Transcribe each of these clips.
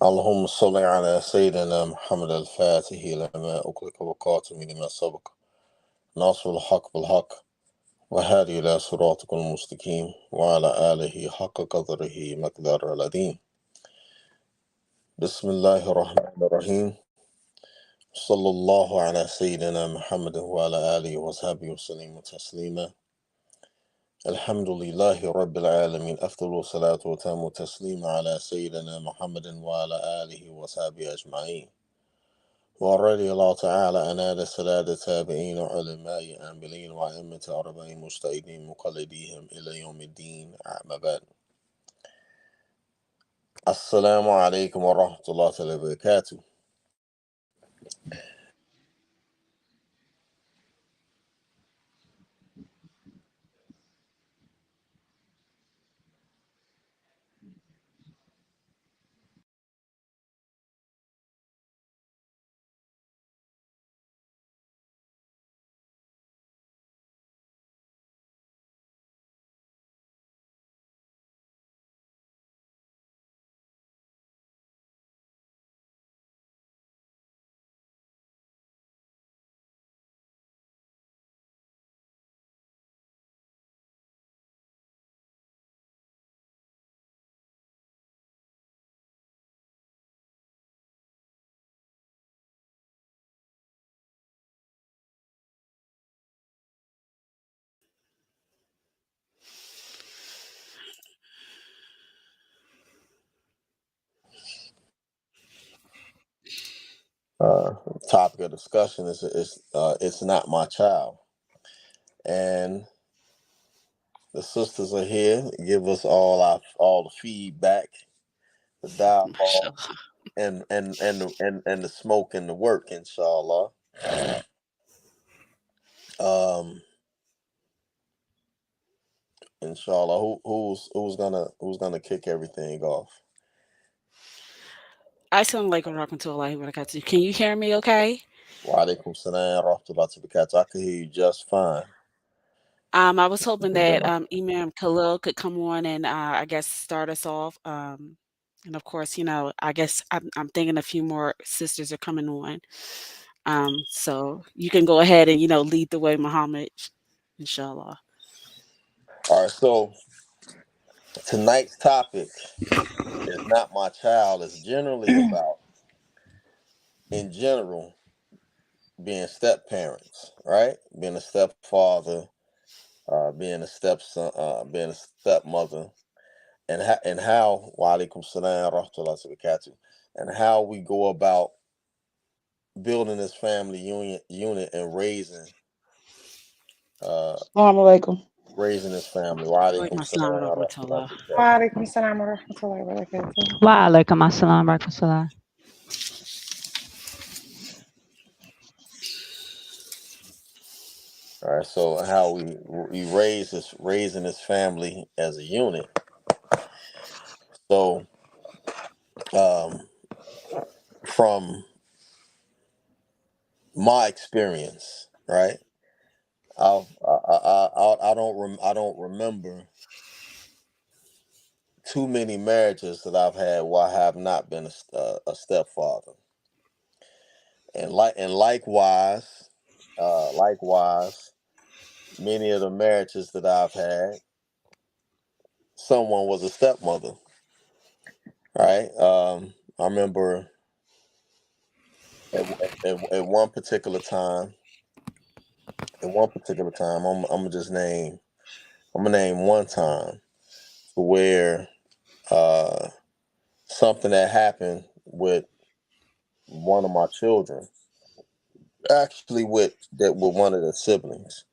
اللهم صل على سيدنا محمد الفاتح لما أغلق وقاتم لما سبق ناصر الحق بالحق وهادي إلى صراطك المستقيم وعلى آله حق قدره مقدار العظيم. بسم الله الرحمن الرحيم. صلى الله على سيدنا محمد وعلى آله وصحبه وسلم تسليما. الحمد لله رب العالمين، أفضل الصلاة وتم تسليم على سيدنا محمد وعلى آله وصحبه أجمعين. ورضي الله تعالى عن السادة التابعين وعلماء عاملين وأئمة أربعين مجتهدين مقلديهم إلى يوم الدين، أما بعد. السلام عليكم ورحمة الله وبركاته. Topic of discussion is it's not my child, and the sisters are here to give us all the feedback, the dialogue, and the smoke and the work, inshallah. Um, inshallah, who's gonna kick everything off? Assalamu alaikum warahmatullahi wabarakatuh. Can you hear me okay? Wa alaikum salam wa rahmatullahi wa barakatuh. I can hear you just fine. I was hoping that Imam Khalil could come on and I guess start us off. And of course, I guess I'm thinking a few more sisters are coming on. So you can go ahead and lead the way, Muhammad, inshallah. All right, so tonight's topic is not my child. It's generally about, in general, being step parents, right? Being a stepfather, being a stepson, being a stepmother, and how wa alaikum salam wa rahmatullahi wa barakatuh, and how we go about building this family unit and Assalamu alaikum. raising this family. Wa Alaikum alaikum assalam salam wa wa rahmatullah. rahmatullahi wa Wa barakatuh. alaikum salam wa rahmatullahi wa barakatuh. Wa alaikum assalam wa rahmatullah. All right, so how we raising this family as a unit. So um, from my experience, right? I don't remember too many marriages that I've had where I have not been a stepfather, and likewise, many of the marriages that I've had, someone was a stepmother, right? I remember at one particular time. I'm gonna name one time where uh, something that happened with one of my children, actually with one of the siblings,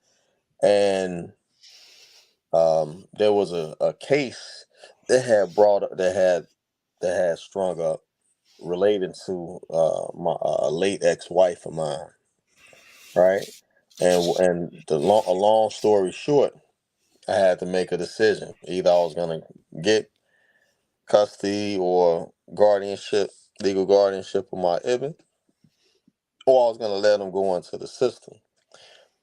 and there was a case that had sprung up relating to my late ex-wife of mine, right? And a long story short, I had to make a decision. Either I was gonna get custody or legal guardianship of my Ibn, or I was gonna let him go into the system.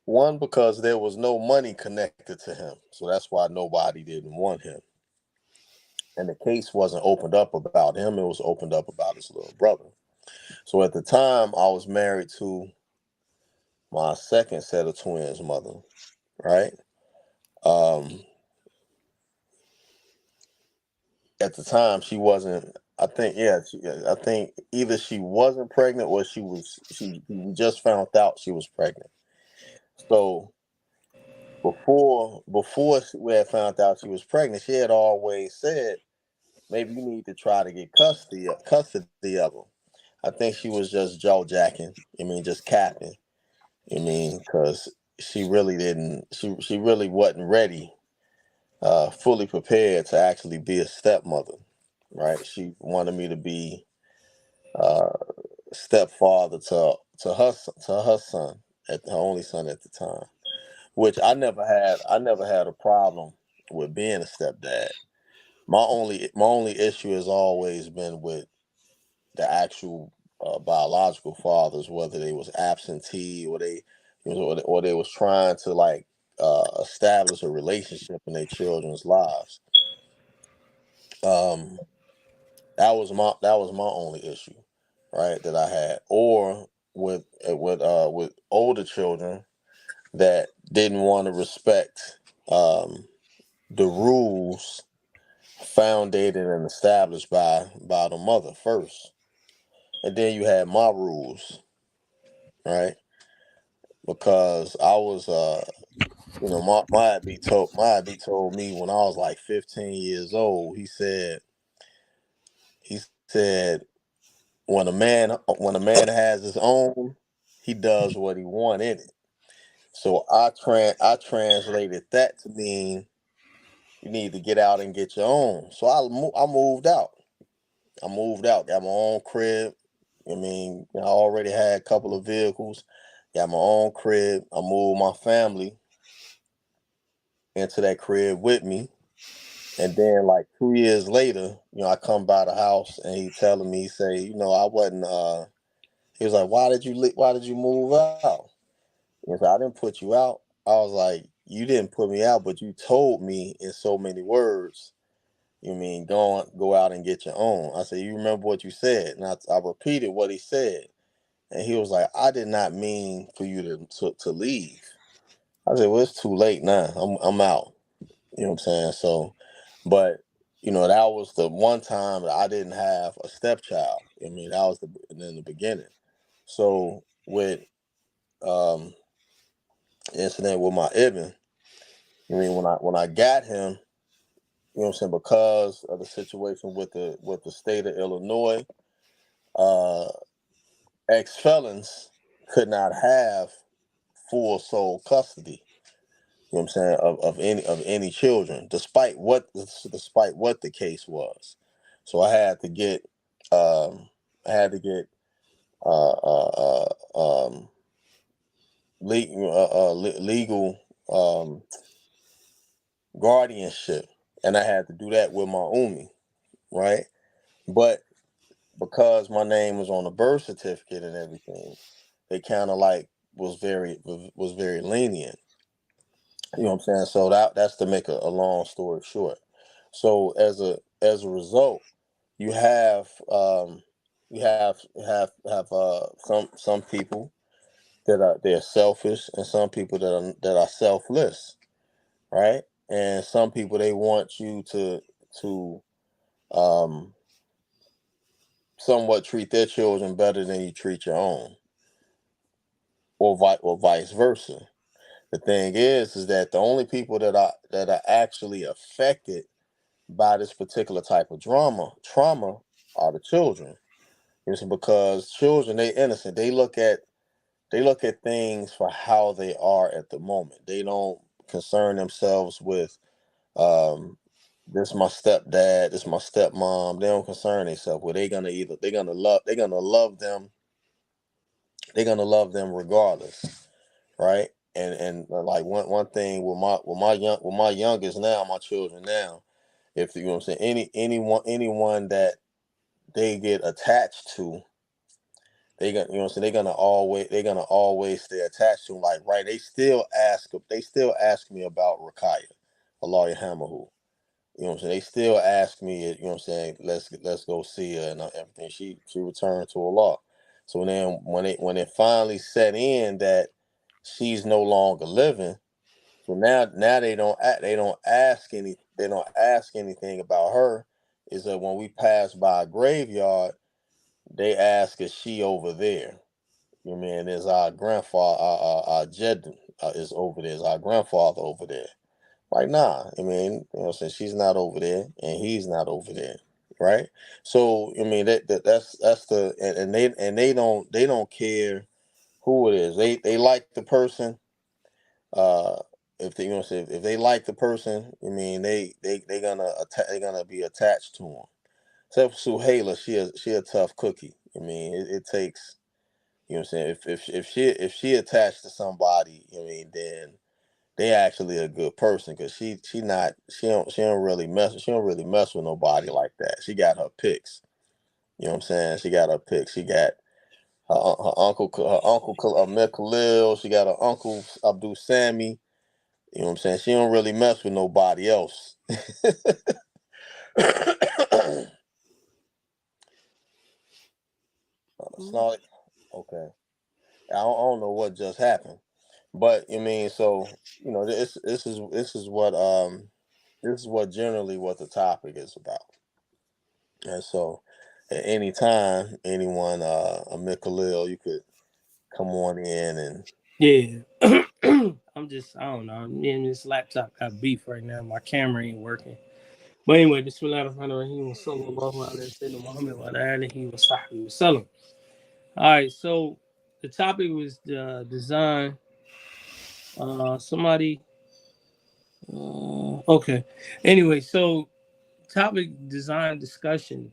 One, because there was no money connected to him, so that's why nobody didn't want him. and the case wasn't opened up about him. It was opened up about his little brother. So at the time, I was married to my second set of twins' mother, right? Um, at the time, she wasn't. I think, yeah, I think either she wasn't pregnant or she was. We just found out she was pregnant. So before we had found out she was pregnant, she had always said, maybe you need to try to get custody of him. I think she was just jaw jacking. I mean, just capping. I mean, because she really didn't. She really wasn't ready, fully prepared to actually be a stepmother. Right? She wanted me to be uh, stepfather to her son, at her only son at the time. Which I never had a problem with being a stepdad. My only issue has always been with the actual biological fathers, whether they was absentee or or they was trying to like establish a relationship in their children's lives. Um, that was my only issue, right? That I had, or with older children that didn't want to respect the rules founded and established by the mother first, and then you had my rules, right? Because I was, my be told me when I was like 15 years old. He said when a man has his own, he does what he want in it. So I translated that to mean you need to get out and get your own. So I moved out. Got my own crib. I mean, I already had a couple of vehicles. Got my own crib. I moved my family into that crib with me. And then like 2 years later, I come by the house and he say, I wasn't he was like, why did you move out? He said, I didn't put you out. I was like, you didn't put me out, but you told me in so many words, you mean go out and get your own. I said, you remember what you said? And I repeated what he said. And he was like, I did not mean for you to leave. I said, well, it's too late now. I'm out. You know what I'm saying? So, but that was the one time that I didn't have a stepchild. I mean, that was in the beginning. So with um incident with my Ibn, I mean, when I got him, you know what I'm saying, because of the situation with the state of Illinois, uh ex-felons could not have full sole custody, you know what I'm saying, of any children, despite what the case was. So um I had to get um legal guardianship, and I had to do that with my Umi, right? But because my name was on the birth certificate and everything, they kind of like was very lenient. You know what I'm saying? So that's to make a long story short. So as a result, you have um, you have some people that they're selfish, and some people that are selfless, right? And some people, they want you to um, somewhat treat their children better than you treat your own, or vice versa. The thing is that the only people that are actually affected by this particular type of trauma are the children. It's because children, they innocent. They look at things for how they are at the moment. They don't concern themselves with um this my stepdad, this my stepmom. They don't concern themselves with. They're gonna love them regardless, right? And like one thing with my youngest now, my children now, if you know what I'm saying, anyone that they get attached to, they're gonna always stay attached to 'em. Like, right, they still ask me about Rakaya, Allah Yahamahu. You know what I'm saying? They still ask me, you know what I'm saying, let's go see her and everything. She returned to Allah. So then when it finally set in that she's no longer living, so now they don't ask anything about her. Is that when we pass by a graveyard, they ask, is she over there? You know what I mean? Is our grandfather, our Jed is over there? Is our grandfather over there? Like, nah. I mean, you know what I'm saying? She's not over there, and he's not over there, right? So, I mean, that's the and they don't care who it is. They like the person. Uh, if they, you know what I'm saying, if they like the person, I mean, they're gonna be attached to him. Except for Suhaila, she a tough cookie. I mean, it takes, you know what I'm saying. If she attached to somebody, I mean, then they actually a good person, because she don't really mess with nobody like that. She got her picks. You know what I'm saying? She got her picks. She got her uncle Amir Khalil. She got her uncle Abdul Sami. You know what I'm saying? She don't really mess with nobody else. Snarly. Okay. I don't know what just happened, but I mean, so this is what generally what the topic is about. And so, at any time, anyone, Amir Khalil, you could come on in and. Yeah. I don't know. Me and this laptop got beef right now. My camera ain't working. But anyway, Bismillahirrahmanirrahim. Sallallahu alayhi wa sallam. Muhammad wa ala alihi wa sahbihi wa sallam. All right, so the topic was the design. Somebody. Okay. Anyway, so topic design discussion.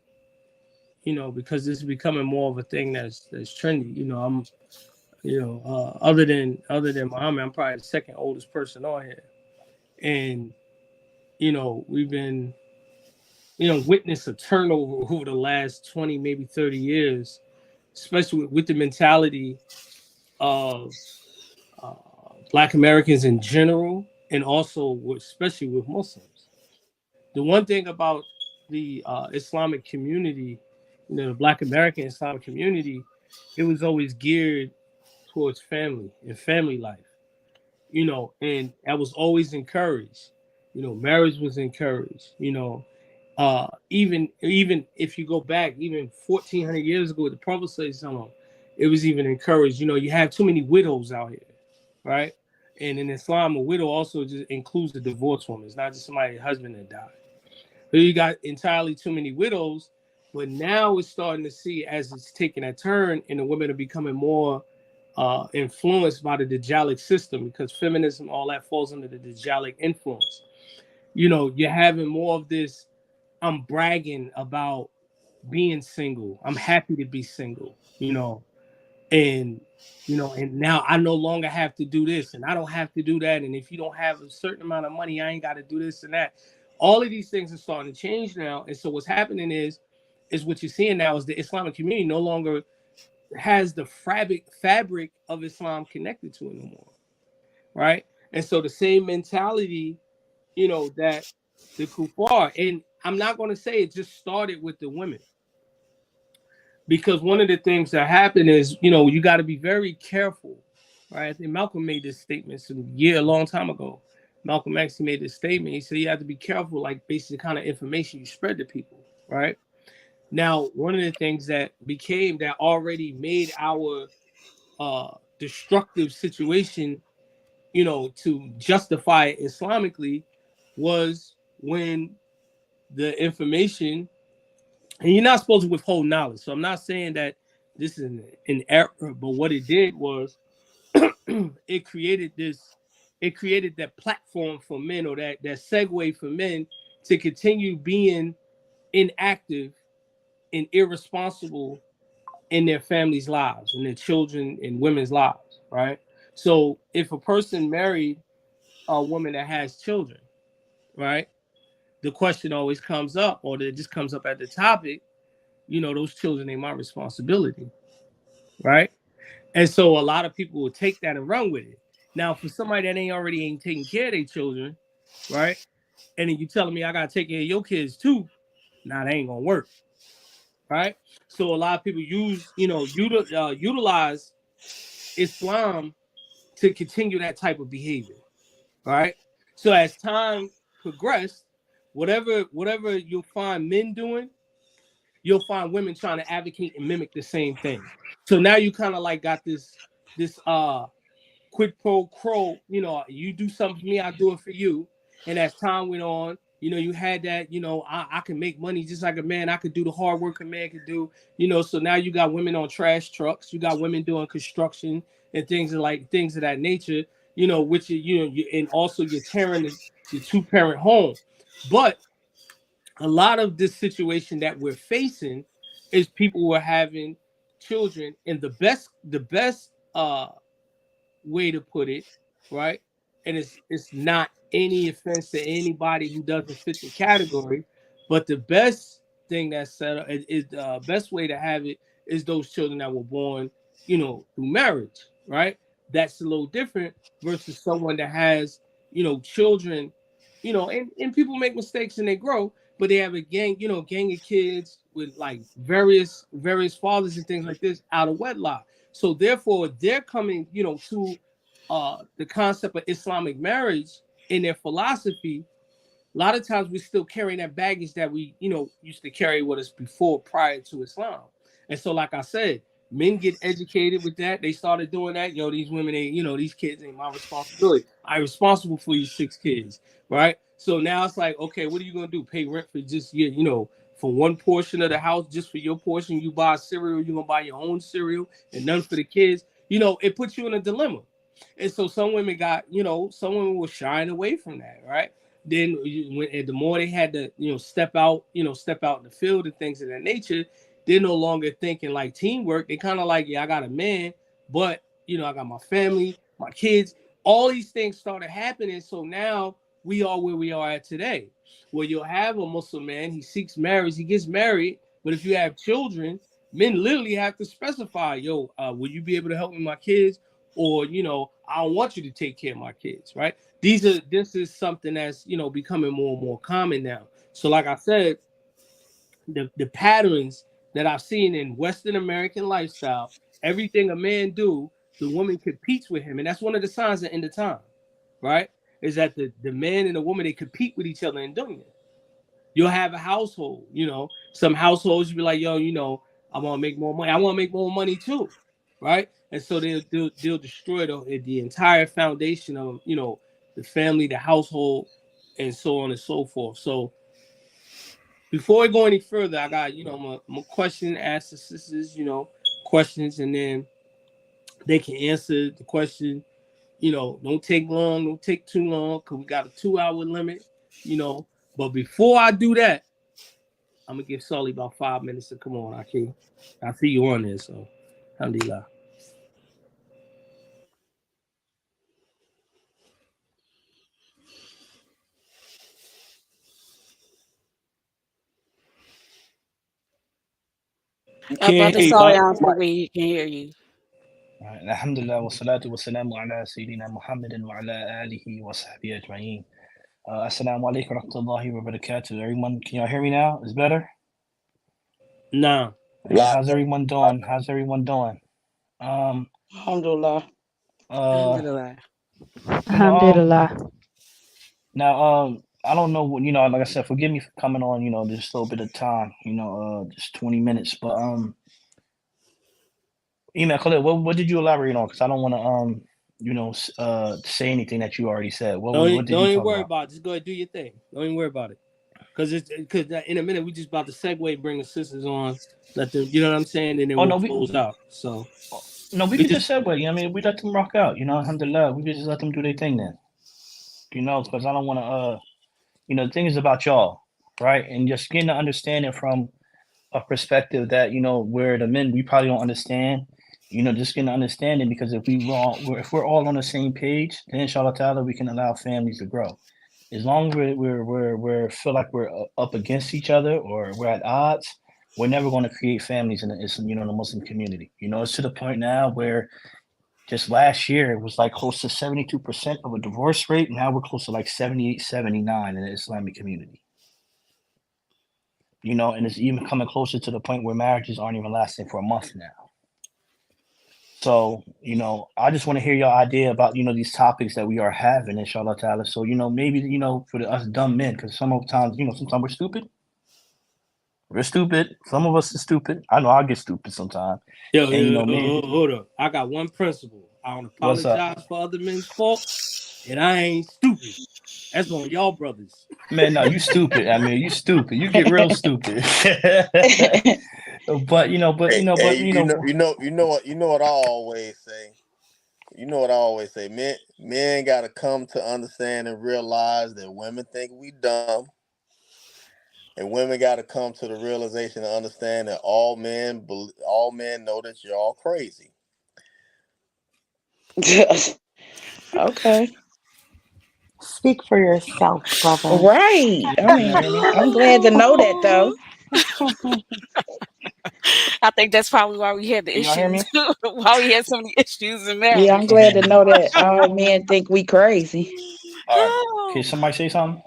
Because this is becoming more of a thing that's trendy. Other than Muhammad, I'm probably the second oldest person on here, and we've been witness a turnover over the last 20, maybe 30 years, especially with the mentality of uh, Black Americans in general, and also especially with Muslims. The one thing about the Islamic community, the Black American Islamic community, it was always geared towards family and family life, and that was always encouraged. Marriage was encouraged. Even if you go back, even 1,400 years ago, the Prophet said something, it was even encouraged. You have too many widows out here, right? And in Islam, a widow also just includes the divorced woman. It's not just somebody's husband that died. So you got entirely too many widows, but now we're starting to see, as it's taking a turn, and the women are becoming more influenced by the Dajjalic system, because feminism, all that falls under the Dajjalic influence. You're having more of this. I'm bragging about being single. I'm happy to be single. And and now I no longer have to do this, and I don't have to do that. And if you don't have a certain amount of money, I ain't got to do this and that. All of these things are starting to change now. And so what's happening is what you're seeing now is the Islamic community no longer has the fabric of Islam connected to it no more, right? And so the same mentality, that the kuffar, and I'm not going to say it just started with the women, because one of the things that happened is, you got to be very careful, right? I think Malcolm made this statement a long time ago. Malcolm X made this statement. He said you have to be careful, like basically the kind of information you spread to people, right? Now, one of the things that already made our destructive situation, to justify it Islamically, was when the information, and you're not supposed to withhold knowledge. So I'm not saying that this is an error, but what it did was it created that platform for men, or that segue for men to continue being inactive and irresponsible in their families' lives, in their children and women's lives, right? So if a person married a woman that has children, right, the question always comes up, or it just comes up at the topic, those children ain't my responsibility, right? And so a lot of people will take that and run with it. Now, for somebody that ain't taking care of their children, right, and then you telling me I gotta take care of your kids too. Nah, that ain't gonna work, right? So a lot of people utilize Islam to continue that type of behavior, right? So as time progressed, whatever you'll find men doing, you'll find women trying to advocate and mimic the same thing. So now you kind of like got this quid pro quo, you do something for me, I'll do it for you. And as time went on, you had that, I can make money just like a man. I could do the hard work a man could do, so now you got women on trash trucks, you got women doing construction and things of that nature, which and also you're tearing the two-parent home. But a lot of this situation that we're facing is people who are having children, and the best way to put it, right? And it's not any offense to anybody who doesn't fit the category, but the best thing that's set up is the best way to have it is those children that were born, through marriage, right? That's a little different versus someone that has, children, and people make mistakes and they grow, but they have a gang of kids with like various fathers and things like this out of wedlock. So therefore, they're coming, to the concept of Islamic marriage in their philosophy. A lot of times we're still carrying that baggage that we, used to carry with us before, prior to Islam. And so, like I said, men get educated with that. They started doing that. These women ain't, these kids ain't my responsibility. I'm responsible for these 6 kids, right? So now it's like, okay, what are you gonna do? Pay rent for just your, for one portion of the house, just for your portion. You buy cereal, you're gonna buy your own cereal, and none for the kids. It puts you in a dilemma. And so some women some women were shying away from that, right? Then the more they had to, step out in the field and things of that nature, they're no longer thinking like teamwork. They kind of like, yeah, I got a man, but I got my family, my kids. All these things started happening. So now we are where we are at today, where you'll have a Muslim man, he seeks marriage, he gets married, but if you have children, men literally have to specify, will you be able to help me with my kids? Or, I don't want you to take care of my kids, right? This is something that's, becoming more and more common now. So like I said, the patterns that I've seen in Western American lifestyle, everything a man do, the woman competes with him. And that's one of the signs of end of time, right? Is that the man and the woman, they compete with each other in doing it. You'll have a household, some households you be like, I want to make more money. I want to make more money too, right? And so they'll destroy the entire foundation of, the family, the household, and so on and so forth. So before I go any further, I got, I'm a question, ask the sisters, questions, and then they can answer the question. Don't take long, don't take too long, because we got a 2-hour limit, But before I do that, I'm going to give Sully about 5 minutes to come on, Aki. I see you on there, so alhamdulillah. You can't Brother hear you, Saleh, I but don't think we can hear you. Alhamdulillah wa salatu wa salamu ala Sayyidina Muhammadin wa ala alihi wa sahbihi ajma'in. Assalamu alaikum wa rahmatullahi wa barakatuh. Everyone, can y'all hear me now? Is better? nah. How's everyone doing? How's everyone doing? Alhamdulillah. Alhamdulillah. Alhamdulillah. Now, I don't know what, like I said, forgive me for coming on, just a little bit of time, just 20 minutes, but, Khalil, what did you elaborate on? Because I don't want to, say anything that you already said. What did you talk about? Don't even worry about it. Just go ahead and do your thing. Don't even worry about it. Because in a minute, we just about to segue, bring the sisters on, let them, you know what I'm saying? And then we'll close out. So. No, we could just segue. We let them rock out, alhamdulillah. We could just let them do their thing then. Because I don't want to, the thing is about y'all, right? And just getting to understand it from a perspective that, where the men, we probably don't understand, just getting to understand it, because if we're all on the same page, then inshallah ta'ala, we can allow families to grow. As long as we're feel like we're up against each other or we're at odds, we're never going to create families in the Muslim community. It's to the point now where just last year it was like close to 72% of a divorce rate. Now we're close to like 78, 79 in the Islamic community. You know, and it's even coming closer to the point where marriages aren't even lasting for a month now. So, you know, I just want to hear your idea about, you know, these topics that we are having, inshallah ta'ala. So, you know, maybe, you know, for us dumb men, because sometimes, you know, sometimes we're stupid. We're stupid. Some of us are stupid. I know I get stupid sometimes. Yo, And, you know, maybe, hold up. I got one principle. I don't what's up? apologize for other men's faults, and I ain't stupid. That's on y'all brothers. Man, no, you stupid. I mean, you stupid. You get real stupid. But, you know, You know what I always say. You know what I always say. Men got to come to understand and realize that women think we dumb, and women got to come to the realization and understand that all men know that y'all crazy. Okay. Speak for yourself, brother. Right. I you know what I mean, mean? I'm glad to know that though. I think that's probably why we had the Can y'all hear issues. me? Why we had so many issues in Yeah, I'm marriage. glad to know that all men think we crazy. All right. Can Oh. somebody say something?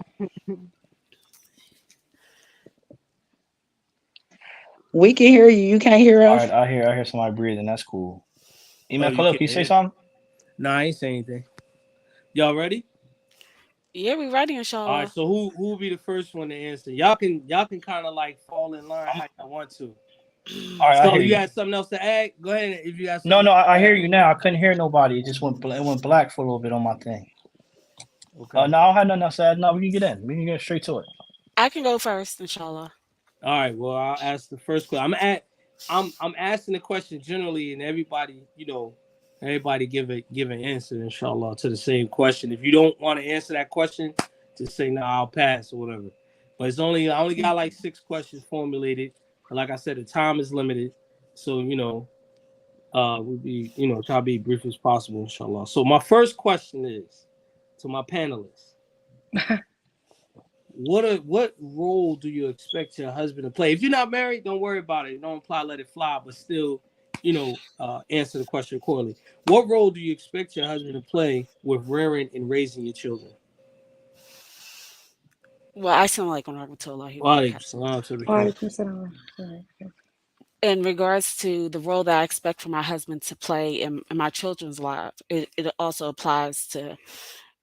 We can hear you. You can't hear All us. right, I hear somebody breathing. That's cool. Oh, Imam you Khalil, can't can you say hear? something? Nah, I ain't saying anything. Y'all ready? Yeah, we ready, All inshallah. right. So who will be the first one to answer? Y'all can kind of like fall in line how y'all want to. All right, I So hear you you. got something else to add? Go ahead. If you got No, something no, to I hear add. you now. I couldn't hear nobody. It just it went black for a little bit on my thing. Okay. No, I don't have nothing else to add. No, we can get in. We can get straight to it. I can go first, inshallah. All right. Well, I'll ask the first question. I'm asking the question generally, and everybody, everybody give an answer, inshallah, to the same question. If you don't want to answer that question, just say no, I'll pass or whatever. But I only got like 6 questions formulated. And like I said, the time is limited, so we'll be try to be brief as possible, inshallah. So my first question is to my panelists. What role do you expect your husband to play? If you're not married, don't worry about it. Don't apply, let it fly, but still, answer the question accordingly. What role do you expect your husband to play with rearing and raising your children? Well, I sound like Rahmatullahi wa Walaikum barakatuh. salam to the king. Walaikum salam. In regards to the role that I expect for my husband to play in my children's lives, it also applies to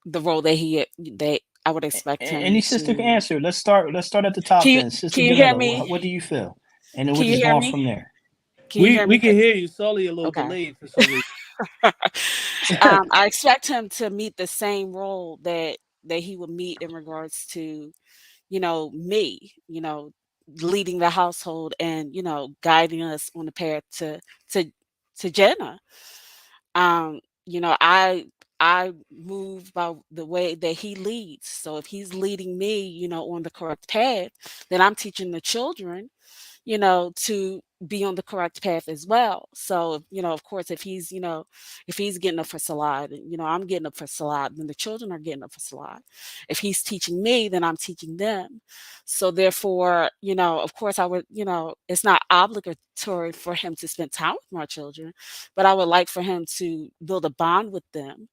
the role that I would expect him Any sister can to. answer. Let's start at the top Can you then. Sister can you hear Janetta, me? what do you feel? And then we're Can you just hear going me? from there. Can you hear We me? can hear you. Solely a little Okay. delayed for some reason. I expect him to meet the same role that he would meet in regards to, me, leading the household and, guiding us on the path to to Jannah. I move by the way that he leads. So if he's leading me, on the correct path, then I'm teaching the children, to be on the correct path as well. So, of course, if he's getting up for Salah, then, I'm getting up for Salah, then the children are getting up for Salah. If he's teaching me, then I'm teaching them. So therefore, of course, I would, it's not obligatory for him to spend time with my children, but I would like for him to build a bond with them,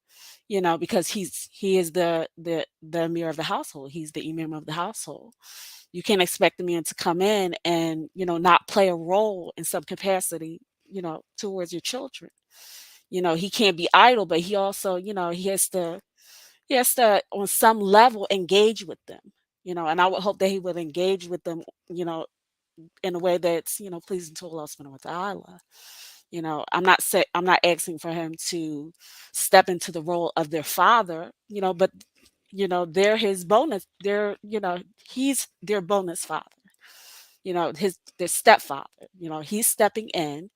because he is the Amir of the household. He's the Imam of the household. You can't expect the man to come in and, not play a role in some capacity, towards your children. He can't be idle, but he also, he has to on some level engage with them, and I would hope that he would engage with them, you know, in a way that's, pleasing to Allah subhanahu wa ta'ala. I'm not asking for him to step into the role of their father, but they're his bonus. He's their bonus father. Their stepfather. He's stepping in.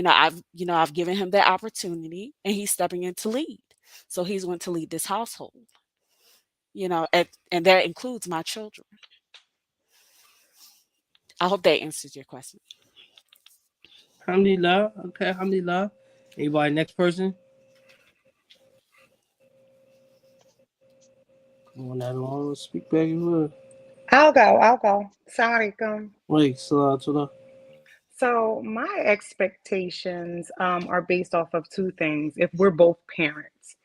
I've given him that opportunity, and he's stepping in to lead. So he's going to lead this household. And that includes my children. I hope that answers your question. Alhamdulillah. Okay, alhamdulillah. Anybody, next person? Come on, that long. Speak back. I'll go. Sorry, come. Wait, salam to the. So my expectations are based off of two things. If we're both parents,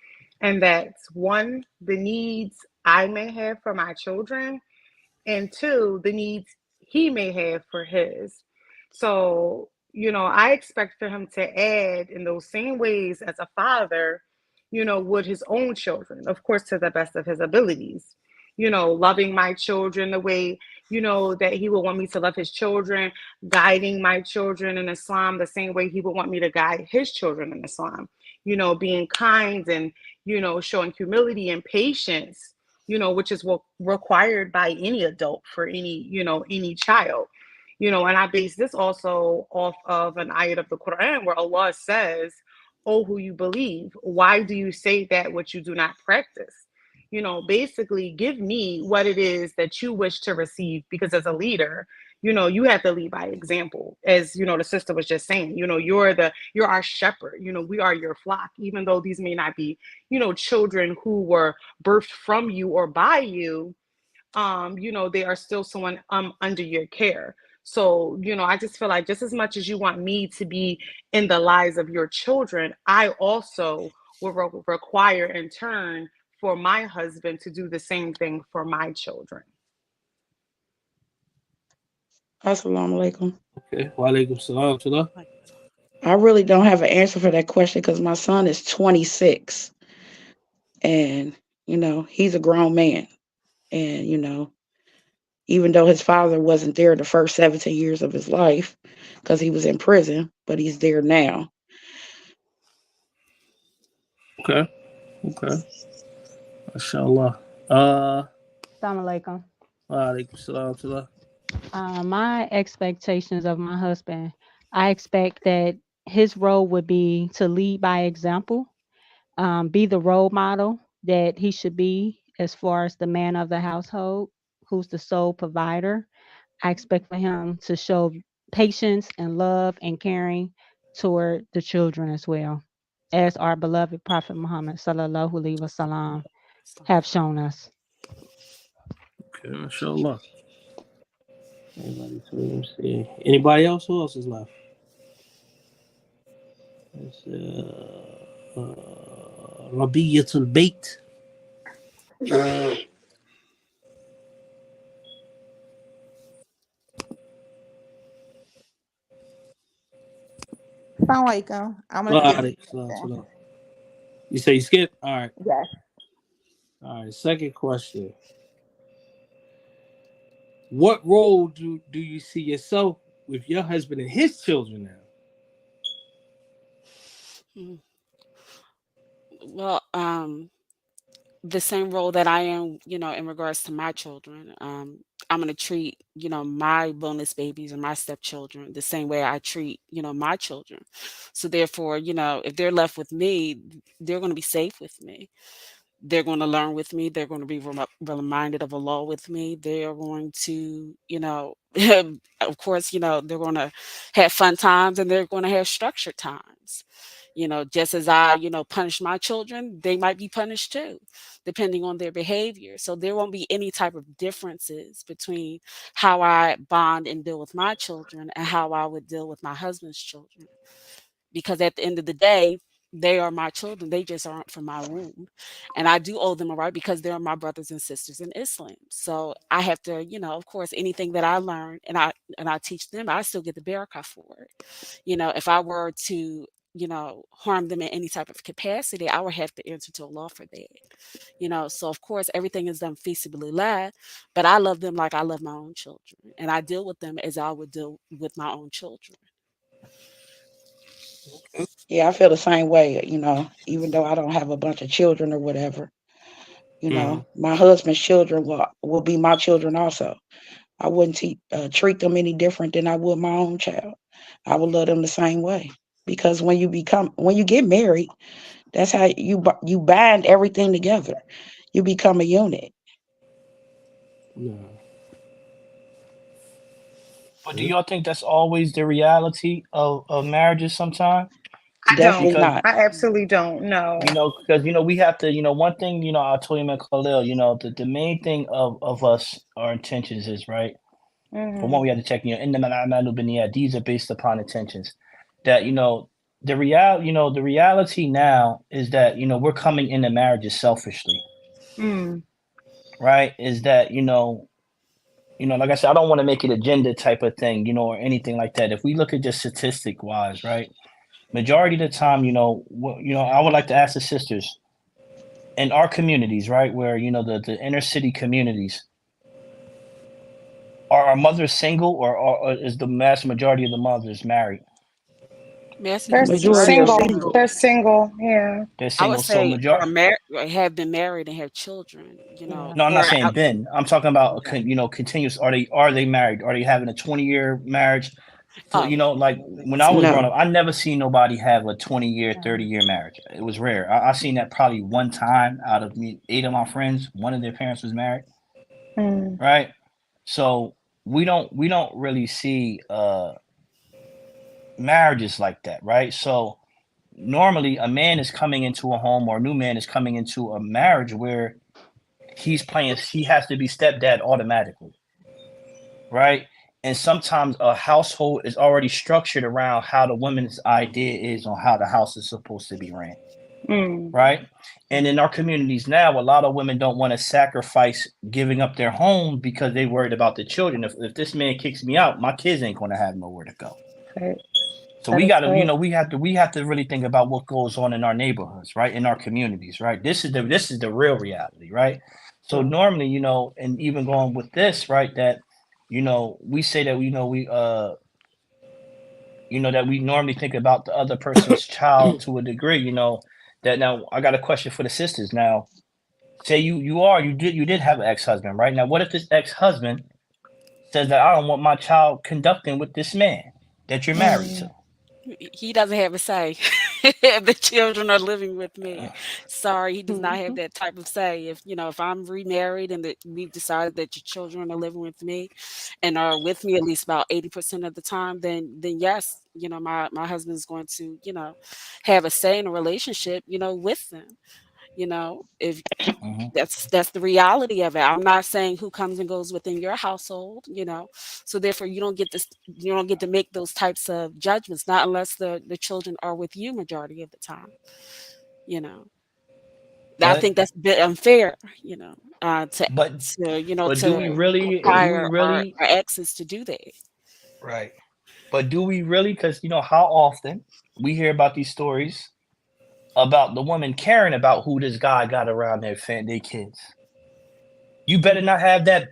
and that's one, the needs I may have for my children, and two, the needs he may have for his. So, I expect for him to add in those same ways as a father, would his own children, of course, to the best of his abilities. Loving my children the way, that he would want me to love his children, guiding my children in Islam the same way he would want me to guide his children in Islam, being kind and, showing humility and patience, which is what required by any adult for any child. And I base this also off of an ayat of the Quran where Allah says, "Oh, who you believe, why do you say that which you do not practice?" Basically give me what it is that you wish to receive, because as a leader, you have to lead by example. As the sister was just saying, you're our shepherd. We are your flock, even though these may not be, children who were birthed from you or by you. They are still someone under your care. So, I just feel like just as much as you want me to be in the lives of your children, I also will require in turn for my husband to do the same thing for my children. Assalamu alaikum. Okay. Wa alaikum salam. I really don't have an answer for that question because my son is 26 and, he's a grown man. And, even though his father wasn't there the first 17 years of his life because he was in prison, but he's there now. Okay. Mashallah. Assalamu alaikum. Wa alaikum salam. My expectations of my husband, I expect that his role would be to lead by example, be the role model that he should be as far as the man of the household, who's the sole provider. I expect for him to show patience and love and caring toward the children as well, as our beloved Prophet Muhammad sallallahu alaihi wasallam have shown us. Okay, mashallah. Anybody else? Who else is left? Rabiyatul Bait. Assalamualaikum. I'm gonna skip. You say you skip? All right. Yes. All right. Second question. What role do you see yourself with your husband and his children now? Well, the same role that I am, in regards to my children. I'm gonna treat, my bonus babies or my stepchildren the same way I treat, my children. So therefore, if they're left with me, they're gonna be safe with me. They're going to learn with me. They're going to be reminded of Allah with me. They are going to, of course, they're going to have fun times and they're going to have structured times. Just as I, punish my children, they might be punished too, depending on their behavior. So there won't be any type of differences between how I bond and deal with my children and how I would deal with my husband's children. Because at the end of the day, they are my children. They just aren't from my womb. And I do owe them a right because they're my brothers and sisters in Islam. So I have to, of course, anything that I learn and I teach them, I still get the barakah for it. If I were to, harm them in any type of capacity, I would have to answer to Allah for that. So of course everything is done fi sabilillah, but I love them like I love my own children. And I deal with them as I would deal with my own children. Yeah, I feel the same way, even though I don't have a bunch of children or whatever. My husband's children will be my children also. I wouldn't treat them any different than I would my own child. I would love them the same way. Because when you get married, that's how you bind everything together. You become a unit. Yeah. But do y'all think that's always the reality of marriages sometimes? I Definitely don't. not. I absolutely don't. No. Because we have to, one thing, I told him at Khalil, the main thing of us, our intentions is right. For one, we have to check, these are based upon intentions. That, the reality now is that, we're coming into marriages selfishly, right? Is that, like I said, I don't want to make it a gender type of thing, or anything like that. If we look at just statistic wise, right? Majority of the time, I would like to ask the sisters in our communities, right? Where, the inner city communities, are our mothers single, or is the mass majority of the mothers married? They're Majority are single. single. They're single. Yeah. They're I would single. So say majority. have been married and have children, Yeah. No, I'm or not saying been. I'm talking about okay. Continuous. Are they married? Are they having a 20-year marriage? For, Oh, like when I was growing No. up, I never seen nobody have a 20-year, 30-year marriage. It was rare. I seen that probably one time out of 8 of my friends. One of their parents was married, right? So we don't really see marriages like that, right? So normally a man is coming into a home, or a new man is coming into a marriage where he has to be stepdad automatically, right? And sometimes a household is already structured around how the woman's idea is on how the house is supposed to be ran, right? And in our communities now, a lot of women don't want to sacrifice giving up their home because they worried about the children. If this man kicks me out, my kids ain't going to have nowhere to go. Right. So we got to, we have to really think about what goes on in our neighborhoods, right? In our communities, right? This is the real reality, right? So normally, and even going with this, right, that, we say that, that we normally think about the other person's child to a degree, that now I got a question for the sisters. Now, say you did have an ex-husband, right? Now, what if this ex-husband says that I don't want my child conducting with this man that you're married to? he doesn't have a say. The children are living with me. Sorry, he does not have that type of say. If I'm remarried and that we've decided that your children are living with me and are with me at least about 80% of the time, then yes, my husband is going to, have a say in a relationship, with them. If that's the reality of it. I'm not saying who comes and goes within your household, so therefore you don't get to make those types of judgments, not unless the children are with you majority of the time. you know I But think that's a bit unfair, but do we to really require our exes to do that. right? But do we really? Because how often we hear about these stories about the woman caring about who this guy got around their kids. You better not have that.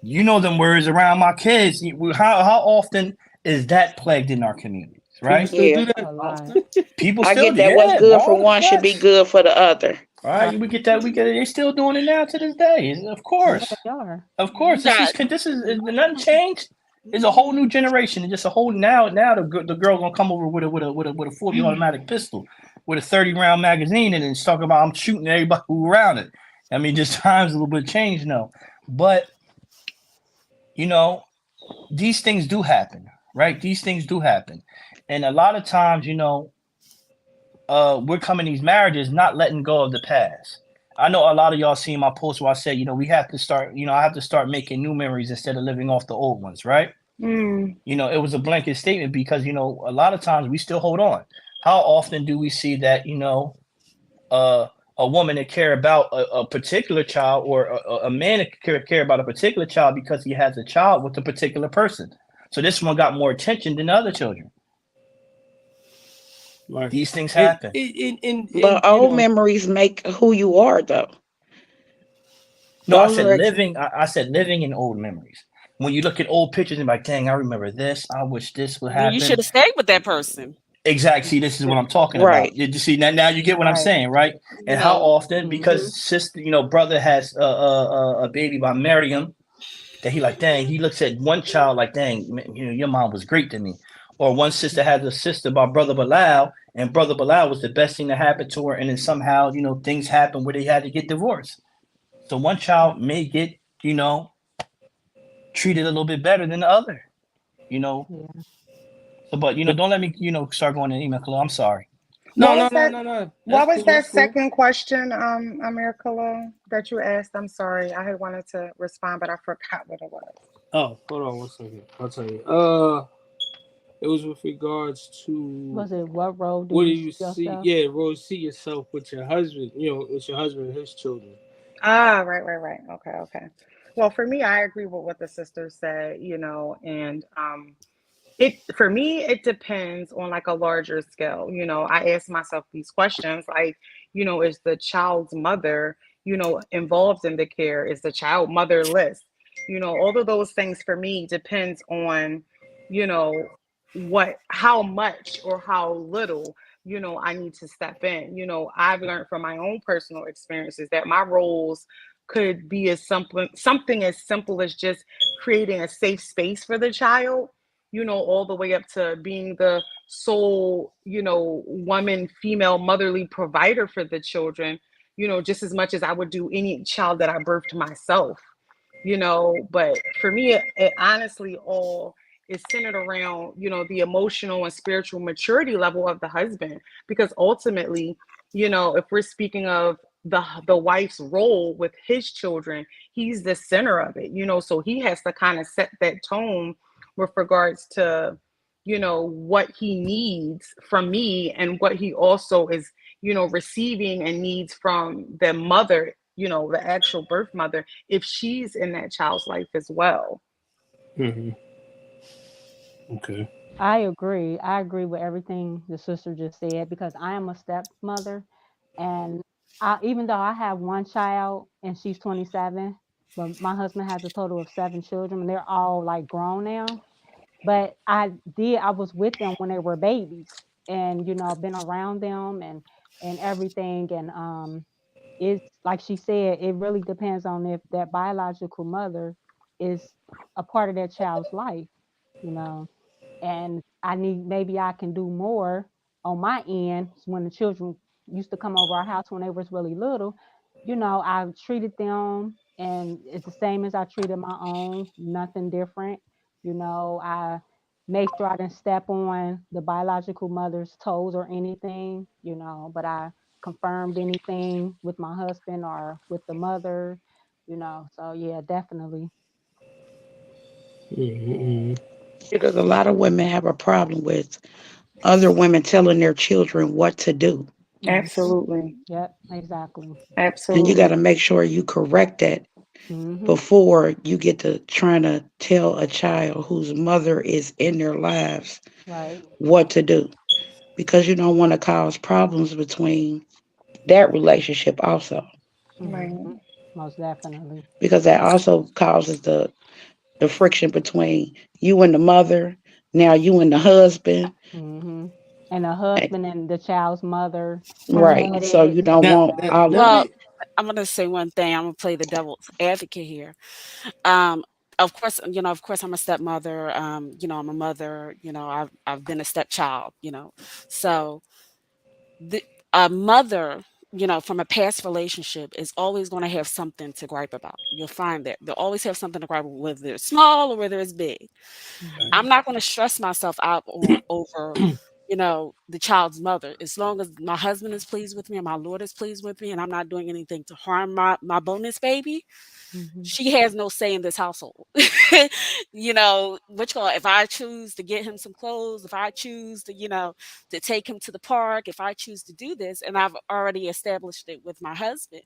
Them words around my kids. How often is that plagued in our communities, People right? still Yeah. do that A lot. often. People I still get do, that what's yeah, good for one should be yes. good for the other. All right, we get that. We get it. They're still doing it now to this day. Of Yeah, course, they are. of You course. This got is nothing changed. It's a whole new generation. It's just a whole now. The girl gonna come over with a fully automatic pistol, with a 30-round magazine, and then talk about I'm shooting everybody who around it. I mean, just times a little bit changed now, but these things do happen, right? These things do happen, and a lot of times, we're coming these marriages not letting go of the past. I know a lot of y'all seen my post where I said, we have to start, I have to start making new memories instead of living off the old ones, right? It was a blanket statement because, a lot of times we still hold on. How often do we see that, a woman that care about a particular child, or a man that care about a particular child because he has a child with a particular person? So this one got more attention than the other children. Right. These things happen. But old memories make who you are, though. No, I Those said are living. I said living in old memories. When you look at old pictures and like, dang, I remember this. I wish this would then you should happen. have stayed with that person. Exactly. See, this is what I'm talking right. about. You see, now you get what I'm Right. saying, right? And how often? Because sister, brother has a baby by Miriam, that he like, dang, he looks at one child like, dang, man, your mom was great to me. Or one sister has a sister by brother Bilal, and brother Bilal was the best thing that happened to her. And then somehow, things happened where they had to get divorced. So one child may get, treated a little bit better than the other, Yeah. So, but don't let me, start going in email, Khalil. I'm sorry. No. What was Cool, that cool. second question, Amir, Khalil, that you asked? I'm sorry. I had wanted to respond, but I forgot what it was. Oh, hold on 1 second. I'll tell you. It was with regards to Was it what role do what do you you see see? yourself? Yeah, Rose, see yourself with your husband. You know, with your husband and his children. Ah, right, right, right. Okay, okay. Well, for me, I agree with what the sister said, and it for me, it depends on like a larger scale. I ask myself these questions like, is the child's mother, involved in the care? Is the child motherless? All of those things for me depends on, you know, how much or how little, I need to step in. I've learned from my own personal experiences that my roles could be as something as simple as just creating a safe space for the child, all the way up to being the sole, woman, female, motherly provider for the children, just as much as I would do any child that I birthed myself, But for me, it honestly all is centered around, the emotional and spiritual maturity level of the husband. Because ultimately, if we're speaking of the wife's role with his children, he's the center of it, so he has to kind of set that tone with regards to what he needs from me and what he also is receiving and needs from the mother, the actual birth mother, if she's in that child's life as well. Mm-hmm. Okay. I agree. I agree with everything the sister just said because I am a stepmother, and even though I have one child and she's 27, but my husband has a total of 7 children, and they're all like grown now. But I was with them when they were babies, and been around them and everything, and it's like she said, it really depends on if that biological mother is a part of that child's life, you know and maybe I can do more on my end when the children used to come over our house when they was really little. I treated them and it's the same as I treated my own, nothing different. I make sure I didn't step on the biological mother's toes or anything, but I confirmed anything with my husband or with the mother, so yeah, definitely. Mm-hmm. Because a lot of women have a problem with other women telling their children what to do. Hmm. Absolutely. Yep, exactly. And you got to Absolutely. make sure you correct that Hmm. before you get to trying to tell a child whose mother is in their lives Right. what to do. Because you don't want to cause problems between that relationship also. Right. Hmm. Most definitely. Because that also causes the friction between you and the mother, now you and the husband. Hmm. And the Eh, husband and the child's mother come Right. at So it. you don't Now, want Yeah. all of let Well, me. I'm gonna say one thing. I'm gonna play the devil's advocate here. Um, of course, I'm a stepmother. I'm a mother. I've been a stepchild. So the a mother, from a past relationship is always going to have something to gripe about. You'll find that they'll always have something to gripe about, whether it's small or whether it's big. Hmm. I'm not going to stress myself out over, the child's mother. As long as my husband is pleased with me and my Lord is pleased with me, and I'm not doing anything to harm my bonus baby, Hmm. she has no say in this household. Which call if I choose to get him some clothes, if I choose to take him to the park, if I choose to do this, and I've already established it with my husband,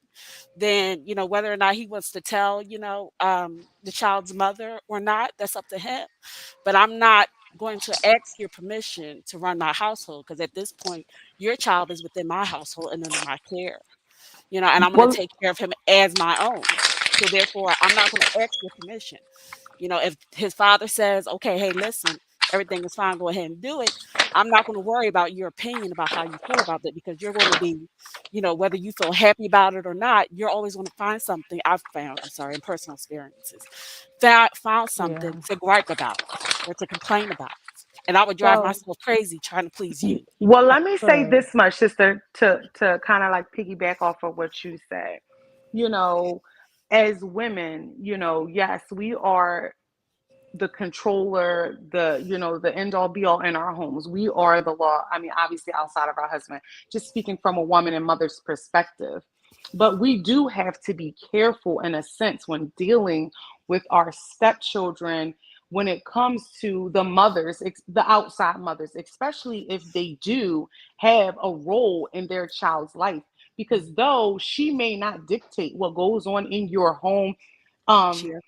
then whether or not he wants to tell the child's mother or not, that's up to him. But I'm not going to ask your permission to run my household because at this point, your child is within my household and under my care, and I'm going to Well, take care of him as my own. So therefore, I'm not going to ask your permission. If his father says, okay, hey, listen, everything is fine, go ahead and do it. I'm not going to worry about your opinion about how you feel about that because you're going to be, whether you feel happy about it or not, you're always going to find something. I've found, I'm sorry, in personal experiences, found something Yeah. to gripe about or to complain about. And I would drive So myself crazy trying to please you. well, let me say good. this much, sister, to kind of like piggyback off of what you said. You know, as women, yes, we are the controller, the end all be all in our homes. We are the law. I mean, obviously outside of our husband, just speaking from a woman and mother's perspective. But we do have to be careful in a sense when dealing with our stepchildren when it comes to the mothers, the outside mothers, especially if they do have a role in their child's life. Because though she may not dictate what goes on in your home, Sure.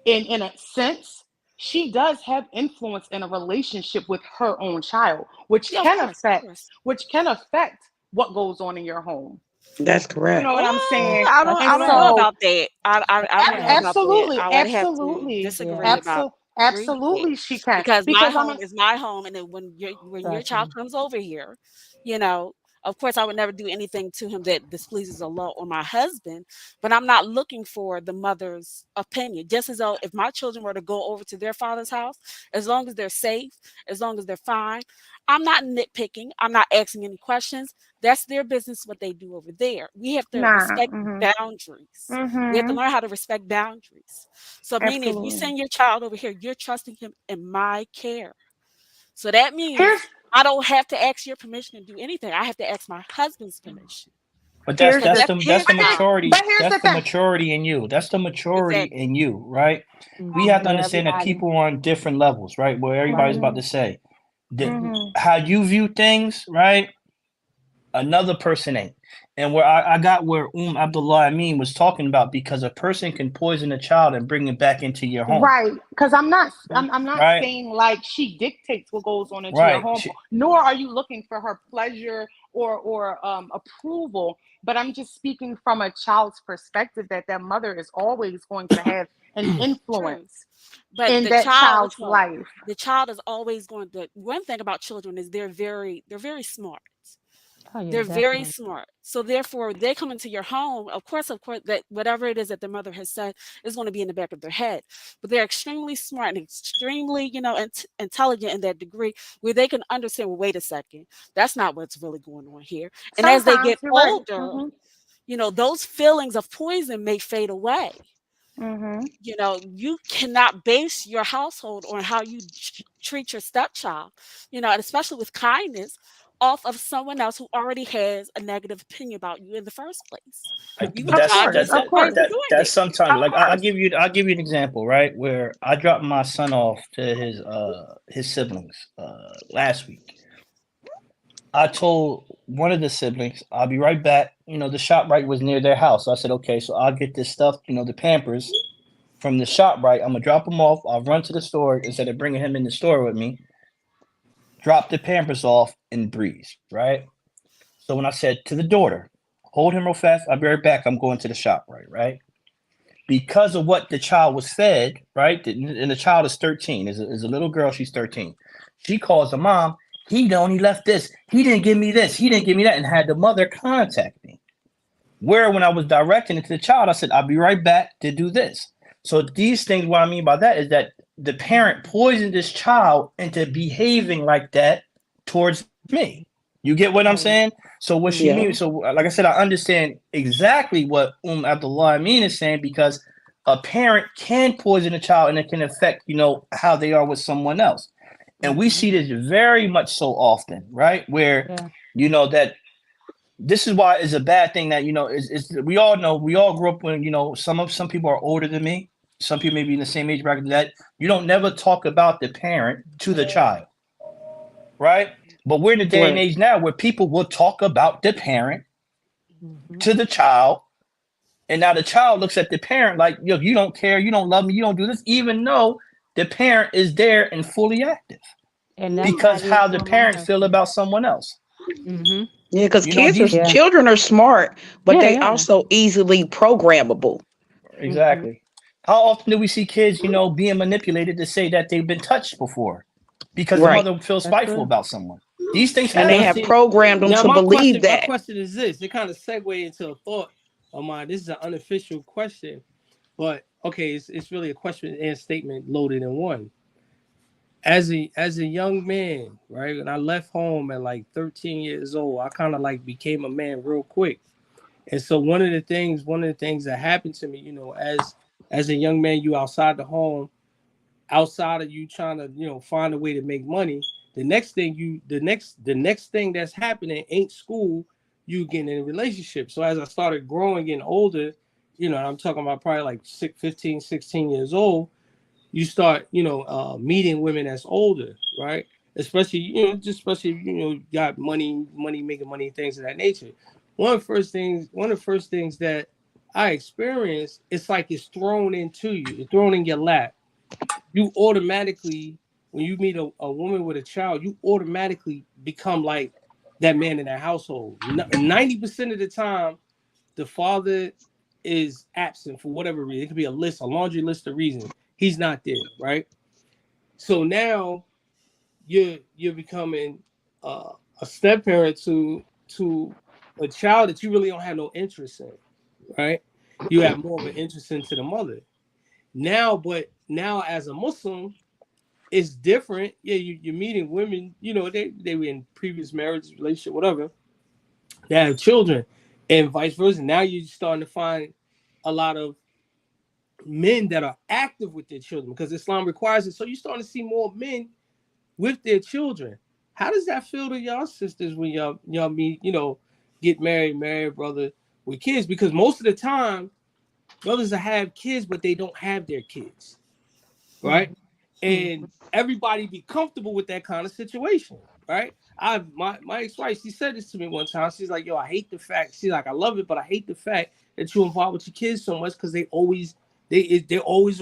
in a sense, she does have influence in a relationship with her own child, Yeah, of course. which can affect what goes on in your home. That's You know correct. what I'm saying? That's And I don't know correct. so about that. I don't know Yeah. about that. absolutely, I would have to absolutely, disagree Yeah. about agree with that absolutely she can. because my Because I'm home a is my home, and then when your Trust child me. comes over here, you know, of course I would never do anything to him that displeases Allah or my husband, but I'm not looking for the mother's opinion. Just as though if my children were to go over to their father's house, as long as they're safe, as long as they're fine, I'm not nitpicking. I'm not asking any questions. That's their business, what they do over there. We have to nah. respect boundaries. We have to Mm-hmm. learn how to respect boundaries. So, meaning if you Absolutely. send your child over here, you're trusting him in my care. So that means Here's I don't have to ask your permission to do anything. I have to ask my husband's permission But here's because the that's that's his the child. but maturity. here's the That's the thing. maturity in you. That's the maturity Exactly. in you, right? We Mhm. have to For understand that everybody. people are on different levels, right? Where everybody's Right. about Mm-hmm. to say that Mm-hmm. how you view things, right? Another person ain't. And where I got where Abdullah Ameen was talking about, because a person can poison a child and bring it back into your home, Right, because Mhm. I'm not right? saying like she dictates what goes on into your Right. home, nor are you looking for her pleasure or approval. But I'm just speaking from a child's perspective that their mother is always going to have an True. influence But in the that child, which child's one? life. The child is always going to one thing about children is they're very smart. Oh yeah, They're very definitely. smart. So therefore, they come into your home. Of course, that whatever it is that the mother has said is going to be in the back of their head. But they're extremely smart and extremely, intelligent in that degree where they can understand. Well, wait a second, that's not what's really going on here. And as they Sometimes get you're right. older, Mm-hmm. those feelings of poison may fade away. Mm-hmm. You cannot base your household on how you treat your stepchild, and especially with kindness, off of someone else who already has a negative opinion about you in the first place. You But can Of find course, that, decent of that ways course, of that doing that's that. sometimes of like course. I'll give you an example, right? Where I dropped my son off to his siblings last week. I told one of the siblings, I'll be right back. The shop right was near their house. So I said, okay, so I'll get this stuff, the Pampers from the shop right. I'm gonna drop them off. I'll run to the store instead of bringing him in the store with me. Drop the Pampers off and breeze, right? So when I said to the daughter, hold him real fast, I'll be right back. I'm going to the shop right? Because of what the child was fed, right? And the child is 13, is a little girl, she's 13. She calls the mom, he left this, he didn't give me this, he didn't give me that, and had the mother contact me. Where when I was directing it to the child, I said, I'll be right back to do this. So these things, what I mean by that is that the parent poisoned this child into behaving like that towards me. You get what I'm Right. saying? So what she Yeah. means, so like I said, I understand exactly what Abdullah Ameen is saying, because a parent can poison a child and it can affect, how they are with someone else. And we Mhm. see this very much so often, right? Where, Yeah. that this is why it's a bad thing that, is we all know, we all grew up when, some people are older than me. Some people may be in the same age bracket that you don't never talk about the parent to the child, right? But we're in a day and Right. age now where people will talk about the parent Mhm. to the child. And now the child looks at the parent like, yo, you don't care, you don't love me, you don't do this, even though the parent is there and fully active. And that's how Because it is how the with my parent feel husband. about someone else. Mhm. Yeah, because These Yeah. children are smart, but Yeah, they they are. also easily programmable. Mhm. exactly. How often do we see kids, being manipulated to say that they've been touched before because the Right. mother feels That's spiteful true. about someone? These things And they Now, happen. have see, programmed them now to believe my that. question is this. It kind of segue into a thought of mine. This is an unofficial question, but okay, it's really a question and statement loaded in one. As a young man, right? When I left home at like 13 years old, I kind of like became a man real quick. And so one of the things that happened to me, as a young man, you outside the home, outside of you trying to, find a way to make money. The next thing that's happening ain't school. You getting in a relationship. So as I started growing and older, you know, I'm talking about probably like 15, 16 years old, you start, you know, meeting women that's older, right? Especially, you know, just especially, you know, got money, making money, things of that nature. One of the first things that I experienced, it's like it's thrown into you, it's thrown in your lap. You automatically, when you meet a woman with a child, you automatically become like that man in that household. 90% of the time, the father is absent for whatever reason. It could be a laundry list of reasons. He's not there, right? So now you're becoming a step parent to a child that you really don't have no interest in, right? You have more of an interest into the mother now, but now as a Muslim, it's different. Yeah, you're meeting women. You know, they were in previous marriages, relationship, whatever. They have children, and vice versa. Now you're starting to find a lot of men that are active with their children because Islam requires it. So you're starting to see more men with their children. How does that feel to y'all sisters when y'all meet, you know, get married brother with kids? Because most of the time, brothers that have kids, but they don't have their kids, right? And everybody be comfortable with that kind of situation, right? My ex-wife, she said this to me one time. She's like, yo, I hate the fact. She's like, I love it, but I hate the fact that you involved with your kids so much because they're always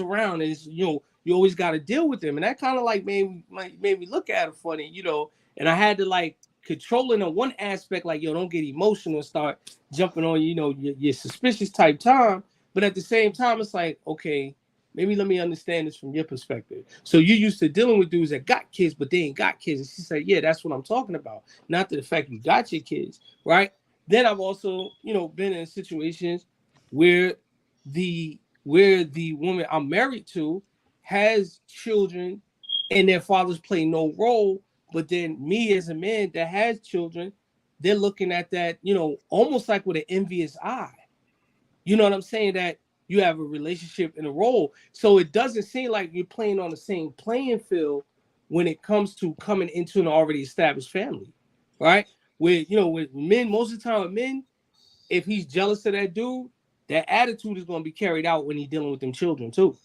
around, and it's, you know, you always got to deal with them, and that kind of like made me look at it funny, you know. And I had to like control it on one aspect, like, yo, don't get emotional and start jumping on, you know, your suspicious type time. But at the same time, it's like, okay, maybe let me understand this from your perspective. So you used to dealing with dudes that got kids, but they ain't got kids. And she said, yeah, that's what I'm talking about. Not the fact you got your kids, right? Then I've also, you know, been in situations where the woman I'm married to has children and their fathers play no role. But then me as a man that has children, they're looking at that, you know, almost like with an envious eye. You know what I'm saying? That you have a relationship and a role. So it doesn't seem like you're playing on the same playing field when it comes to coming into an already established family, right? With, you know, with men, most of the time with men, if he's jealous of that dude, that attitude is going to be carried out when he's dealing with them children too.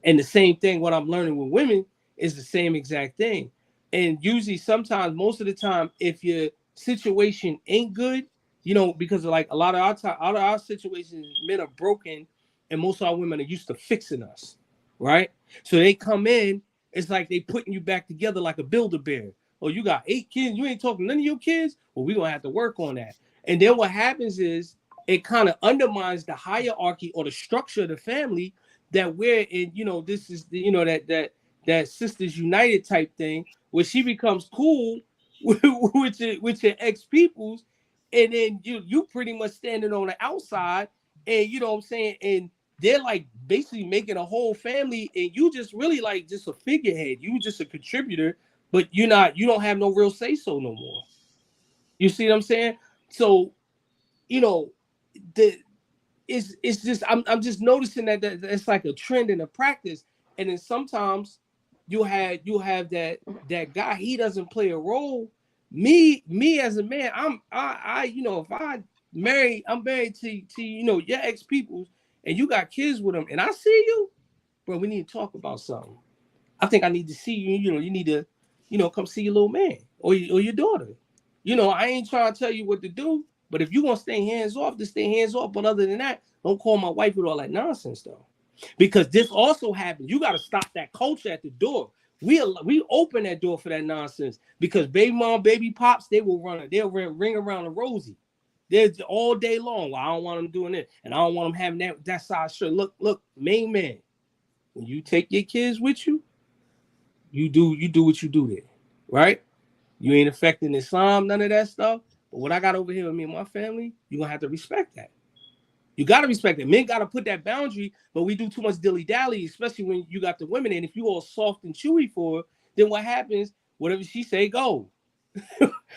And the same thing, what I'm learning with women is the same exact thing. And usually, sometimes, most of the time, if your situation ain't good, you know, because of like a lot of our situations, men are broken, and most of our women are used to fixing us, right? So they come in, it's like they putting you back together like a Build-A-Bear. Oh, you got 8 kids, you ain't talking to none of your kids? Well, we're gonna have to work on that. And then what happens is it kind of undermines the hierarchy or the structure of the family that we're in. You know, this is the, you know, that Sisters United type thing where she becomes cool with your ex peoples, and then you pretty much standing on the outside, and you know what I'm saying, and they're like basically making a whole family, and you just really like just a figurehead, you just a contributor, but you don't have no real say so no more. You see what I'm saying? So, you know, the it's just I'm just noticing that it's like a trend and a practice, and then sometimes you have that guy, he doesn't play a role. Me as a man, I you know, if I'm married to you know, your ex peoples, and you got kids with them, and I see you, bro, we need to talk about something. I think I need to see you. You know, you need to, you know, come see your little man or your daughter. You know, I ain't trying to tell you what to do, but if you want to stay hands off, just stay hands off. But other than that, don't call my wife with all that nonsense, though. Because this also happens. You got to stop that culture at the door. We open that door for that nonsense, because baby mom, baby pops, they'll ring around the rosy. They're all day long. Well, I don't want them doing it, and I don't want them having that size shirt. Look, main man, when you take your kids with you, you do what you do there, right? You ain't affecting Islam, none of that stuff. But what I got over here with me and my family, you're gonna have to respect that. You gotta respect it. Men gotta put that boundary, but we do too much dilly-dally, especially when you got the women. And if you all soft and chewy for her, then what happens? Whatever she say, go.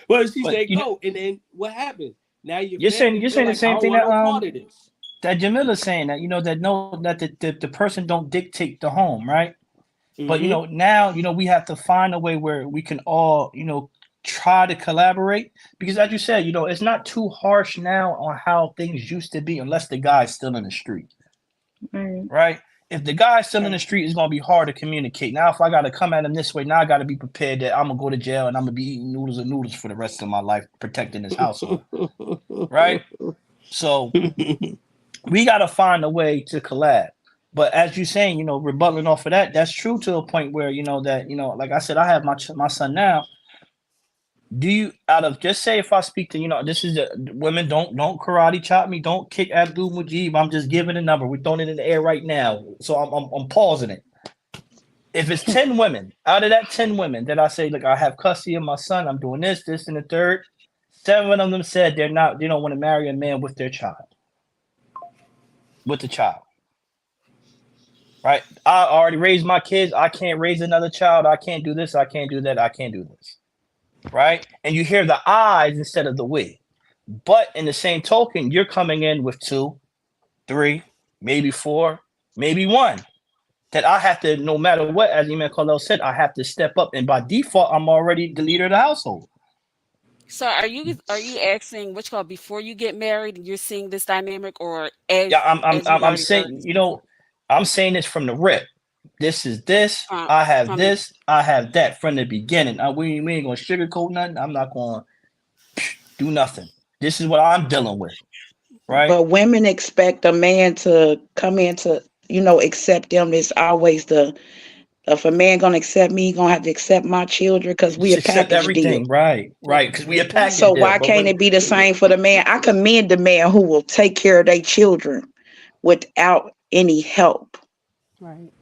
Whatever she say, go. And then what happens? Now you're saying the like, same I don't thing want that no part of this. that Jamila's saying, that, you know, that no, that the person don't dictate the home, right? But you know, now, you know, we have to find a way where we can all, you know, try to collaborate, because as you said, you know, it's not too harsh now on how things used to be unless the guy's still in the street, right? If the guy's still in the street, it's gonna be hard to communicate. Now, if I gotta come at him this way, now I gotta be prepared that I'm gonna go to jail and I'm gonna be eating noodles and noodles for the rest of my life, protecting this household, right? So we gotta find a way to collab. But as you're saying, you know, rebutting off of that, that's true to a point where, you know, that, you know, like I said, I have my son now. Do you, out of, just say if I speak to, you know, this is women, don't karate chop me, don't kick Abdul Mujeeb. I'm just giving a number. We're throwing it in the air right now. So I'm pausing it. If it's 10 women, out of that 10 women that I say, look, I have custody of my son, I'm doing this, and the third, 7 of them said they don't want to marry a man with their child. With the child. Right? I already raised my kids. I can't raise another child. I can't do this. I can't do that. I can't do this. Right? And you hear the I's instead of the we. But in the same token, you're coming in with 2, 3, maybe 4, maybe 1. That I have to, no matter what, as Imam Khalil said, I have to step up. And by default, I'm already the leader of the household. So are you asking which call before you get married and you're seeing this dynamic, or as Yeah, as you've I'm already heard saying, these you know, people? I'm saying this from the rip. This is this. From I have from the this. I have that from the beginning. We ain't gonna sugarcoat nothing. I'm not gonna do nothing. This is what I'm dealing with, right? But women expect a man to come in to, you know, accept them. It's always the, if a man gonna accept me, he gonna have to accept my children because we Just a accept package deal. everything, right? Because we a package So deal. why But can't when it be the same for the man? I commend the man who will take care of their children without any help. Right.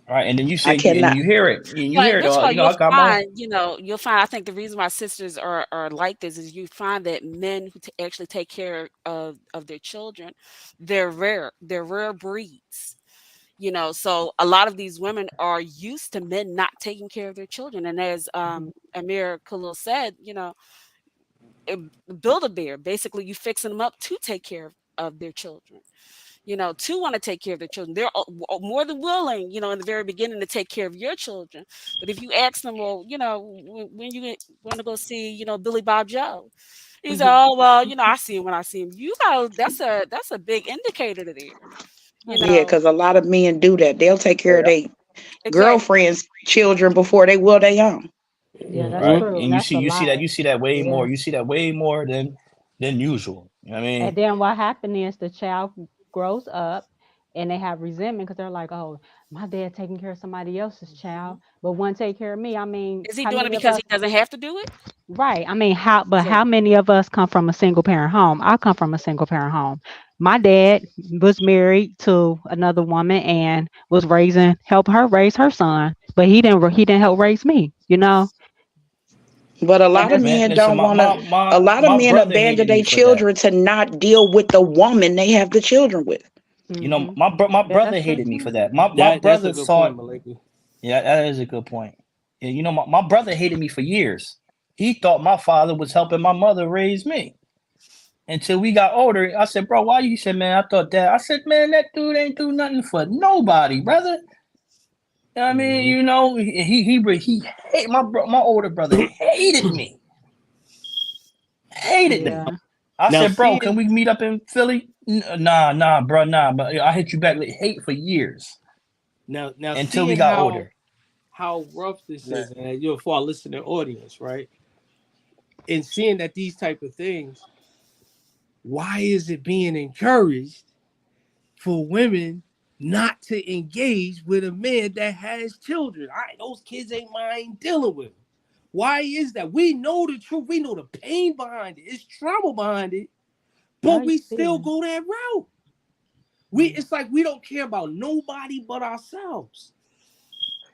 right, and then you I say and cannot. you hear it, and you hear But it. which call You know, you'll I got my find, you'll find. I think the reason why sisters are like this is you find that men who actually take care of their children, they're rare. They're rare breeds. So a lot of these women are used to men not taking care of their children, and as Amir Khalil said, it, build a bear. Basically, you fixing them up to take care of their children. To want to take care of their children. They're more than willing, in the very beginning to take care of your children. But if you ask them, well, when you want to go see, Billy Bob Joe, he said, oh, well, I see him when I see him. That's a big indicator to there. You Yeah, know, because a lot of men do that. They'll take care of their exactly. girlfriends' children before they will their own. Yeah, that's right, true. and That's a lot. you see that way It more. is. You see that way more than usual. You know what I mean, And then what happened is the child grows up and they have resentment because they're like, oh, my dad taking care of somebody else's child, but one take care of me. I mean, Is he how doing it many of because us? he doesn't have to do it? Right. I mean, how Exactly. many of us come from a single parent home? I come from a single parent home. My dad was married to another woman and was help her raise her son, but he didn't help raise me, But a and lot of that's man. men Listen, don't want to. A lot of my men brother abandon hated me their for that. children to not deal with the woman they have the children with. You know, hmm my yeah, brother that's true hated me too. for that. My That's a brother good point, thought, Malika. yeah, that is a good point. Yeah, you know, my brother hated me for years. He thought my father was helping my mother raise me. Until we got older, I said, bro, why you? He said, man, I thought that. I said, man, that dude ain't do nothing for nobody, brother. You know what I mean, you know, he hate my older brother hated me, hated me. Yeah. I Now said, bro, can seeing we meet up in Philly? Nah, bro, nah. But I hit you back with hate for years now until we seeing got older. how rough this Man, is, and you're for our listening audience, right? And seeing that these type of things, why is it being encouraged for women not to engage with a man that has children? All right, those kids ain't mine dealing with them. Why is that? We know the truth. We know the pain behind it. It's trauma behind it, but I we still yeah. go that route. Mm. It's like we don't care about nobody but ourselves.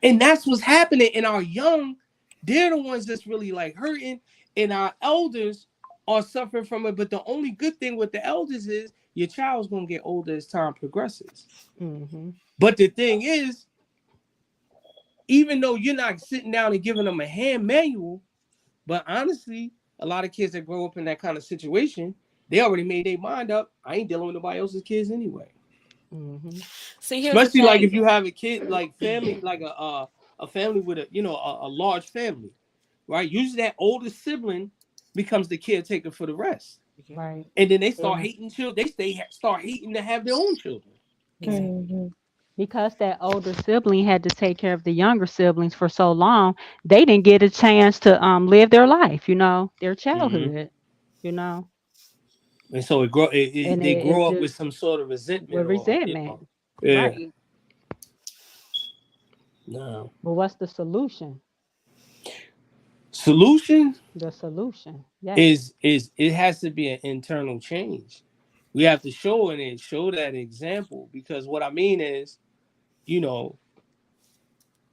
And that's what's happening in our young. They're the ones that's really like hurting, and our elders are suffering from it. But the only good thing with the elders is your child's gonna get older as time progresses. Mm-hmm. But the thing is, even though you're not sitting down and giving them a hand manual, but honestly, a lot of kids that grow up in that kind of situation, they already made their mind up. I ain't dealing with nobody else's kids anyway. Mm-hmm. See, here's the Especially like thing. if you have a kid, like family, like a family with a a large family. right? Usually that older sibling becomes the caretaker for the rest. Right. And then they start Yeah. hating children. Start hating to have their own children. Yeah. Mm-hmm. Because that older sibling had to take care of the younger siblings for so long, they didn't get a chance to live their life, their Mm-hmm. childhood, you know, And so and they it grow up with just some sort of resentment with or resentment. yeah. Right. No. But what's the solution? Solution The solution. Yes. is it has to be an internal change. We have to show that example, because what I mean is, you know,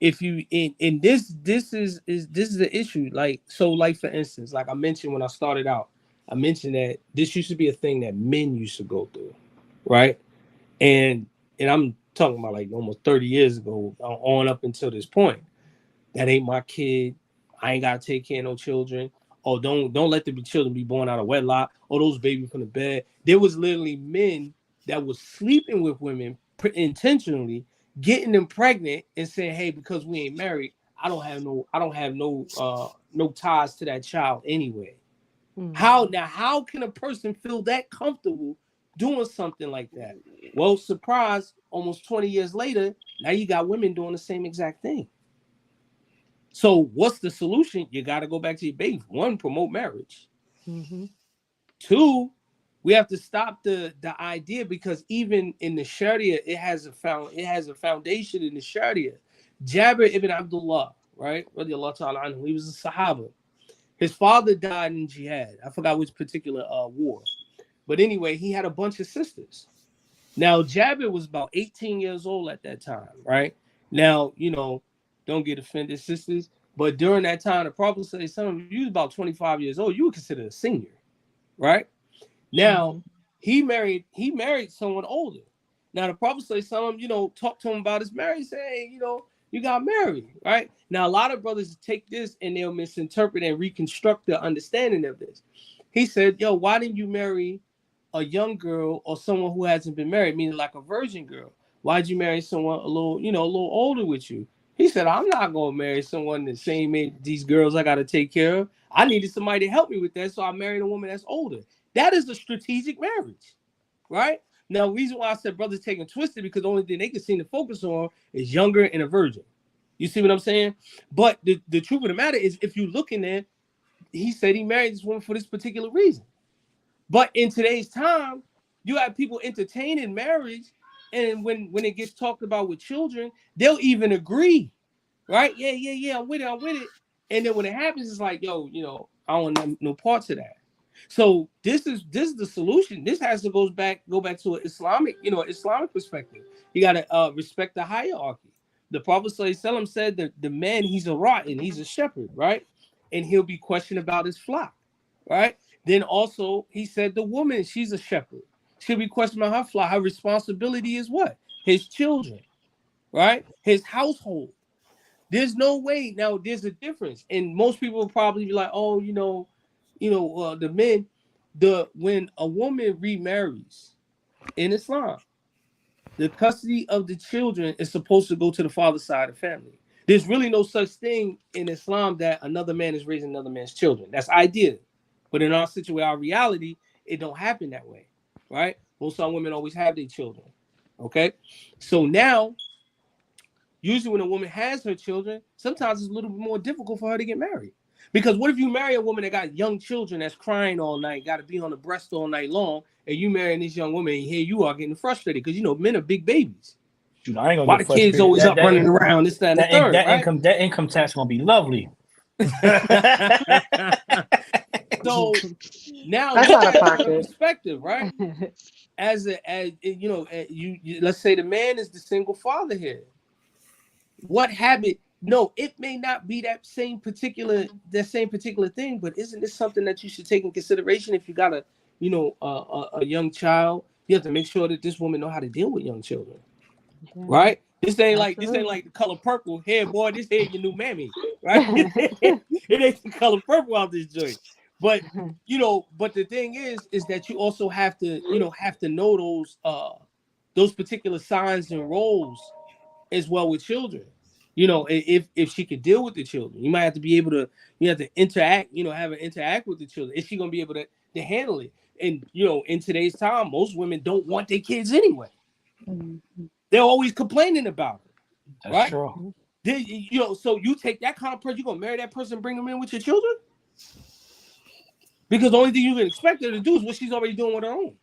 if you in this is the issue. Like, so, like, for instance, like I mentioned when I started out, I mentioned that this used to be a thing that men used to go through, right? And I'm talking about like almost 30 years ago on up until this point. That ain't my kid. I ain't gotta take care of no children. Or don't let the children be born out of wedlock. Or those babies from the bed. There was literally men that was sleeping with women intentionally, getting them pregnant, and saying, "Hey, because we ain't married, I don't have no ties to that child anyway." Mm-hmm. How can a person feel that comfortable doing something like that? Well, surprise, almost 20 years later, now you got women doing the same exact thing. So what's the solution? You got to go back to your base. One, promote marriage. Mm-hmm. Two, we have to stop the idea, because even in the Sharia, it has a foundation in the Sharia. Jabir ibn Abdullah, right? Radiallahu ta'ala anhu, he was a Sahaba. His father died in jihad. I forgot which particular war. But anyway, he had a bunch of sisters. Now, Jabir was about 18 years old at that time, right? Now, don't get offended, sisters, but during that time, the Prophet said, "Some of you was about 25 years old. You were considered a senior," right? Now, Mm-hmm. he married someone older. Now, the Prophet said, "Some of them, talk to him about his marriage. Say, hey, you got married, right?" Now, a lot of brothers take this and they'll misinterpret and reconstruct the understanding of this. He said, "Yo, why didn't you marry a young girl or someone who hasn't been married, meaning like a virgin girl? Why'd you marry someone a little older with you?" He said, "I'm not gonna marry someone the same age these girls I gotta take care of. I needed somebody to help me with that, so I married a woman that's older." That is a strategic marriage, right? Now, the reason why I said brothers taking twisted, because the only thing they can seem to focus on is younger and a virgin. You see what I'm saying? But the truth of the matter is, if you look in there, he said he married this woman for this particular reason. But in today's time, you have people entertaining marriage, and when it gets talked about with children, they'll even agree, right? Yeah, I'm with it. And then when it happens, it's like, yo, I don't want no parts of that. So this is the solution. This has to go back to an Islamic perspective. You got to respect the hierarchy. The Prophet ﷺ said that the man, he's a rotten, he's a shepherd, right? And he'll be questioned about his flock, right? Then also he said the woman, she's a shepherd. She'll be questioned about her flock. Her responsibility is what? His children, right? His household. There's no way. Now there's a difference, and most people will probably be like, "Oh, the men, when a woman remarries in Islam, the custody of the children is supposed to go to the father's side of the family. There's really no such thing in Islam that another man is raising another man's children. That's ideal, but in our situation, our reality, it don't happen that way, right? Most of our women always have their children. Okay, so now, usually when a woman has her children, sometimes it's a little bit more difficult for her to get married. Because what if you marry a woman that got young children that's crying all night, got to be on the breast all night long, and you marrying this young woman, and here you are getting frustrated because men are big babies. Dude, I ain't gonna Why get the kids frustrated. always up running around, this, that, and the third, right? That income tax gonna be lovely. So now That's look out of at it from a pocket. perspective, right? As let's say the man is the single father here. What habit? No, it may not be that same particular thing, but isn't this something that you should take in consideration if you got a young child? You have to make sure that this woman know how to deal with young children, Yeah, right? This ain't like absolutely. the color purple. Here, boy, this here your new mammy, right? It ain't the color purple out this joint. But but the thing is that you also have to know those particular signs and roles as well with children. If she could deal with the children. You might have to be able to, you have to interact, have her interact with the children. Is she gonna be able to handle it? And in today's time, most women don't want their kids anyway. They're always complaining about it, That's right? true. So you take that kind of person, you gonna marry that person, and bring them in with your children? Because the only thing you can expect her to do is what she's already doing with her own.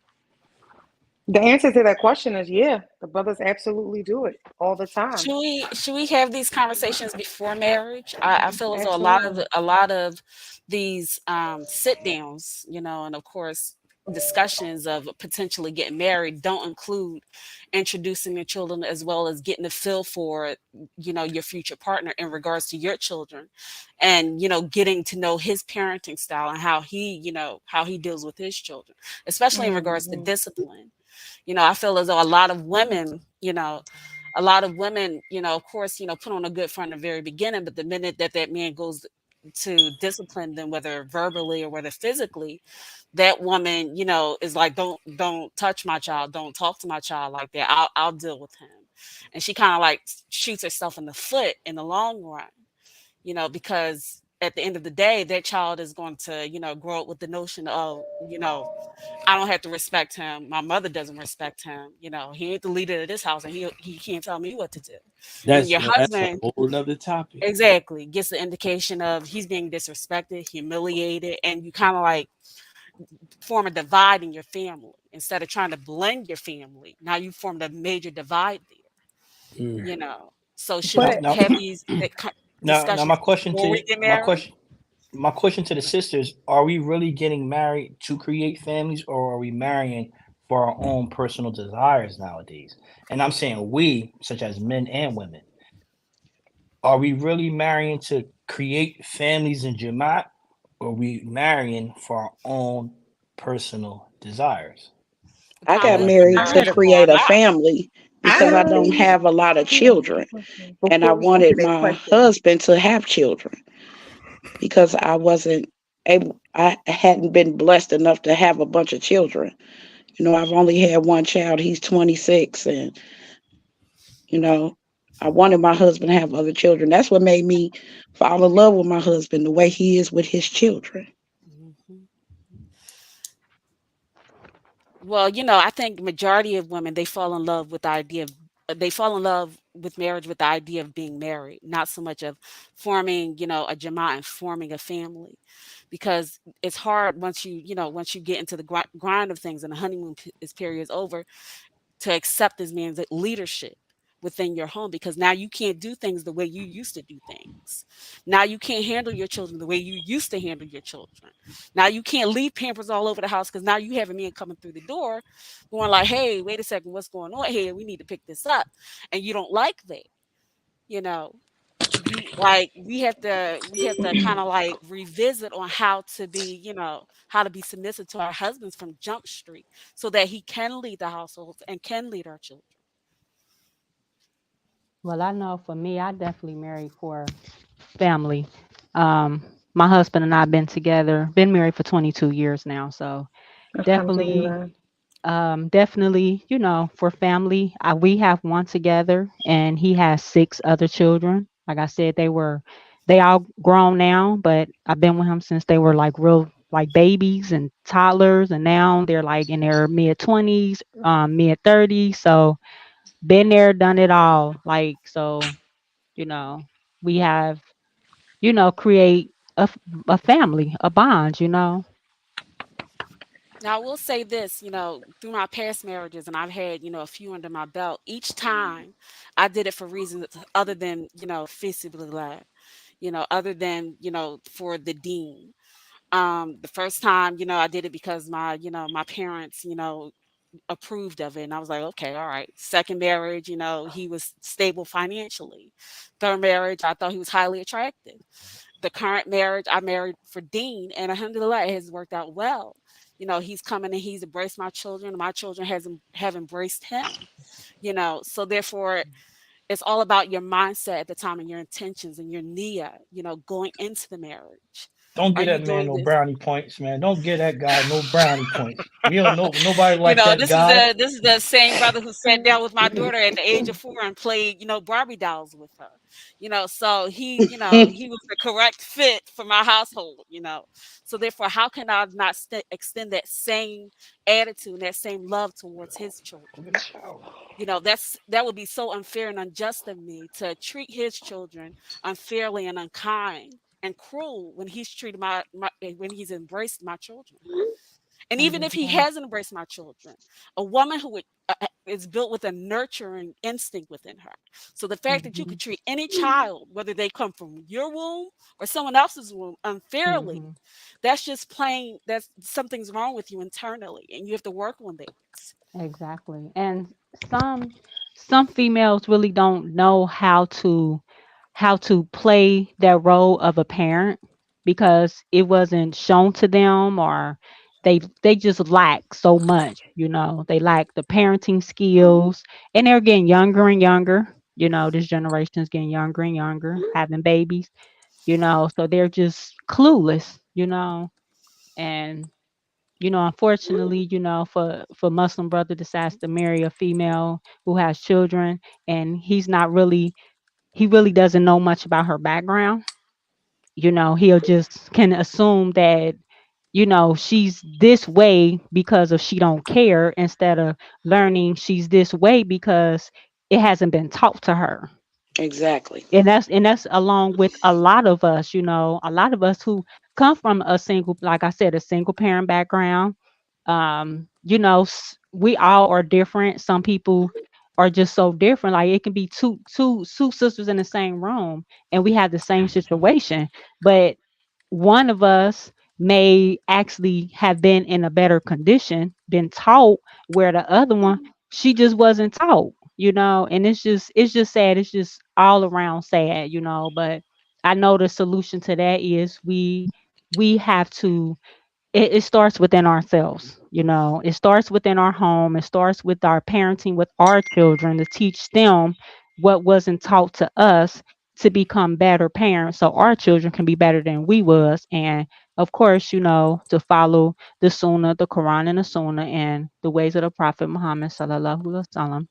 The answer to that question is yeah. The brothers absolutely do it all the time. Should we have these conversations before marriage? I feel as though Absolutely. a lot of these sit downs, and of course discussions of potentially getting married don't include introducing your children as well as getting a feel for your future partner in regards to your children, and getting to know his parenting style and how he deals with his children, especially in regards to Mhm. discipline. I feel as though a lot of women, of course, put on a good front at the very beginning, but the minute that man goes to discipline them, whether verbally or whether physically, that woman, is like, don't touch my child, don't talk to my child like that. I'll deal with him. And she kind of like shoots herself in the foot in the long run, because at the end of the day, that child is going to, grow up with the notion of, I don't have to respect him. My mother doesn't respect him. He ain't the leader of this house, and he can't tell me what to do. And then That's your that's a husband, whole nother topic. exactly, gets the indication of he's being disrespected, humiliated, and you kind of like form a divide in your family instead of trying to blend your family. Now you formed a major divide there. Mm. So should Now, we But now, have these now, my discussions question before we to get married? my question to the sisters: are we really getting married to create families, or are we marrying for our own personal desires nowadays? And I'm saying we, such as men and women, are we really marrying to create families in Jamaat, or are we marrying for our own personal desires? I got Probably married to marrying for create our a life. family I because I don't believe, have a lot of children, and I before we answer wanted that my question, husband to have children because I wasn't able. I hadn't been blessed enough to have a bunch of children. I've only had one child. He's 26, and you know, I wanted my husband to have other children. That's what made me fall in love with my husband, the way he is with his children. Mhm. Well, I think majority of women, they fall in love with the idea of they fall in love with marriage with the idea of being married, not so much of forming, a jama and forming a family, because it's hard once you get into the grind of things and the honeymoon period is over, to accept this man's leadership within your home, because now you can't do things the way you used to do things. Now you can't handle your children the way you used to handle your children. Now you can't leave pampers all over the house because now you have a man coming through the door going like, hey, wait a second, what's going on here? We need to pick this up. And you don't like that, you know. We have to kind of like revisit on how to be, how to be submissive to our husbands from Jump Street so that he can lead the households and can lead our children. Well, I know for me, I definitely married for family. Um, my husband and I have been married for 22 years now. So definitely, alhamdulillah. definitely, for family. We have one together, and he has 6 other children. Like I said, they all grown now, but I've been with him since they were like real, like babies and toddlers, and now they're like in their mid 20s, mid 30s. So been there, done it all. Like, so, you know, we have, create a family, a bond. Now, I will say this, through my past marriages, and I've had, a few under my belt, each time I did it for reasons other than, physically love, other than, for the dean. The first time, I did it because my parents, approved of it. And I was like, okay, all right. Second marriage, he was stable financially. Third marriage, I thought he was highly attractive. The current marriage, I married for Dean, and alhamdulillah, it has worked out well. He's coming and he's embraced my children. My children have embraced him. So therefore, it's all about your mindset at the time and your intentions and your niyyah, going into the marriage. Don't Are get you that man doing no this? brownie points, man. Don't get that guy no brownie points. We don't know nobody like that This is guy. the same brother who sat down with my daughter at the age of 4 and played, Barbie dolls with her. So he was the correct fit for my household. So therefore, how can I not extend that same attitude and that same love towards his children? That would be so unfair and unjust of me to treat his children unfairly and unkind and cruel when he's treated when he's embraced my children. And even if he Understand. hasn't embraced my children, a woman who is built with a nurturing instinct within her. So the fact that you Mhm. could treat any child, whether they come from your womb or someone else's womb, unfairly, Mhm. that's just plain. That's something's wrong with you internally, and you have to work on that. Exactly. And some some females really don't know how to play that role of a parent because it wasn't shown to them, or they just lack so much, they lack the parenting skills, and they're getting younger and younger. This generation is getting younger and younger, having babies, so they're just clueless, and unfortunately, for Muslim brother decides to marry a female who has children, and he really doesn't know much about her background. He'll just can assume that, she's this way because of she don't care, instead of learning she's this way because it hasn't been taught to her. Exactly. And that's along with a lot of us, a lot of us who come from a single, like I said, a single parent background. We all are different. Some people are just so different. Like it can be two sisters in the same room, and we have the same situation, but one of us may actually have been in a better condition, been taught, where the other one, she just wasn't taught, and it's just sad. It's just all around sad, but I know the solution to that is we have to, it starts within ourselves. It starts within our home. It starts with our parenting with our children, to teach them what wasn't taught to us, to become better parents so our children can be better than we was. And of course, to follow the sunnah, the Quran and the sunnah, and the ways of the Prophet Muhammad sallallahu alaihi wasallam,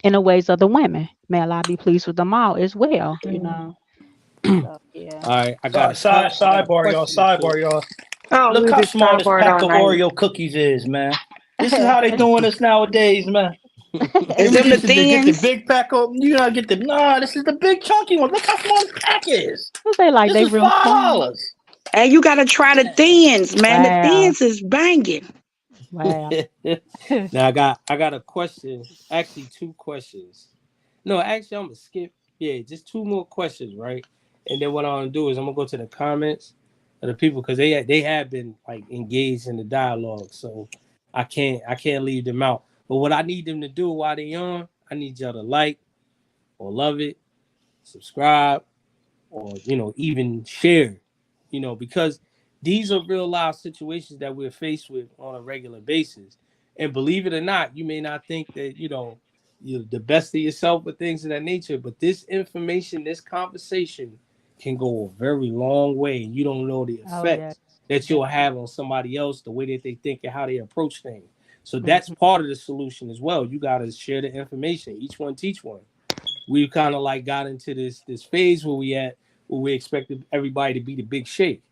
and the ways of the women. May Allah be pleased with them all as well. So yeah. All right, I got a Sidebar, y'all. question too. Sidebar, y'all. Oh, Look we how just small this sidebarred pack all of night. Oreo cookies is, man. This is how they doing us nowadays, man. Is Remember, them the used to get the thins? big pack of, you gotta get the, nah, this is the big chunky one. Look how small this pack is. They like This they is real small. $5. And you gotta try the thins, man. The Wow. thins is banging. Wow. Now I got a question. Actually, two questions. No, actually, I'm gonna skip. Yeah, just two more questions, right? And then what I'm gonna do is I'm gonna go to the comments of the people because they have been like engaged in the dialogue, so I can't leave them out. But what I need them to do while they on, I need y'all to like or love it, subscribe, or even share, because these are real life situations that we're faced with on a regular basis. And believe it or not, you may not think that you're the best of yourself with things of that nature, but this information, this conversation can go a very long way, and you don't know the Oh yeah. effects that Yeah. you'll have on somebody else, the way that they think and how they approach things. So that's Mhm. part of the solution as well. You got to share the information, each one teach one. We kind of like got into this phase where we expected everybody to be the big shake.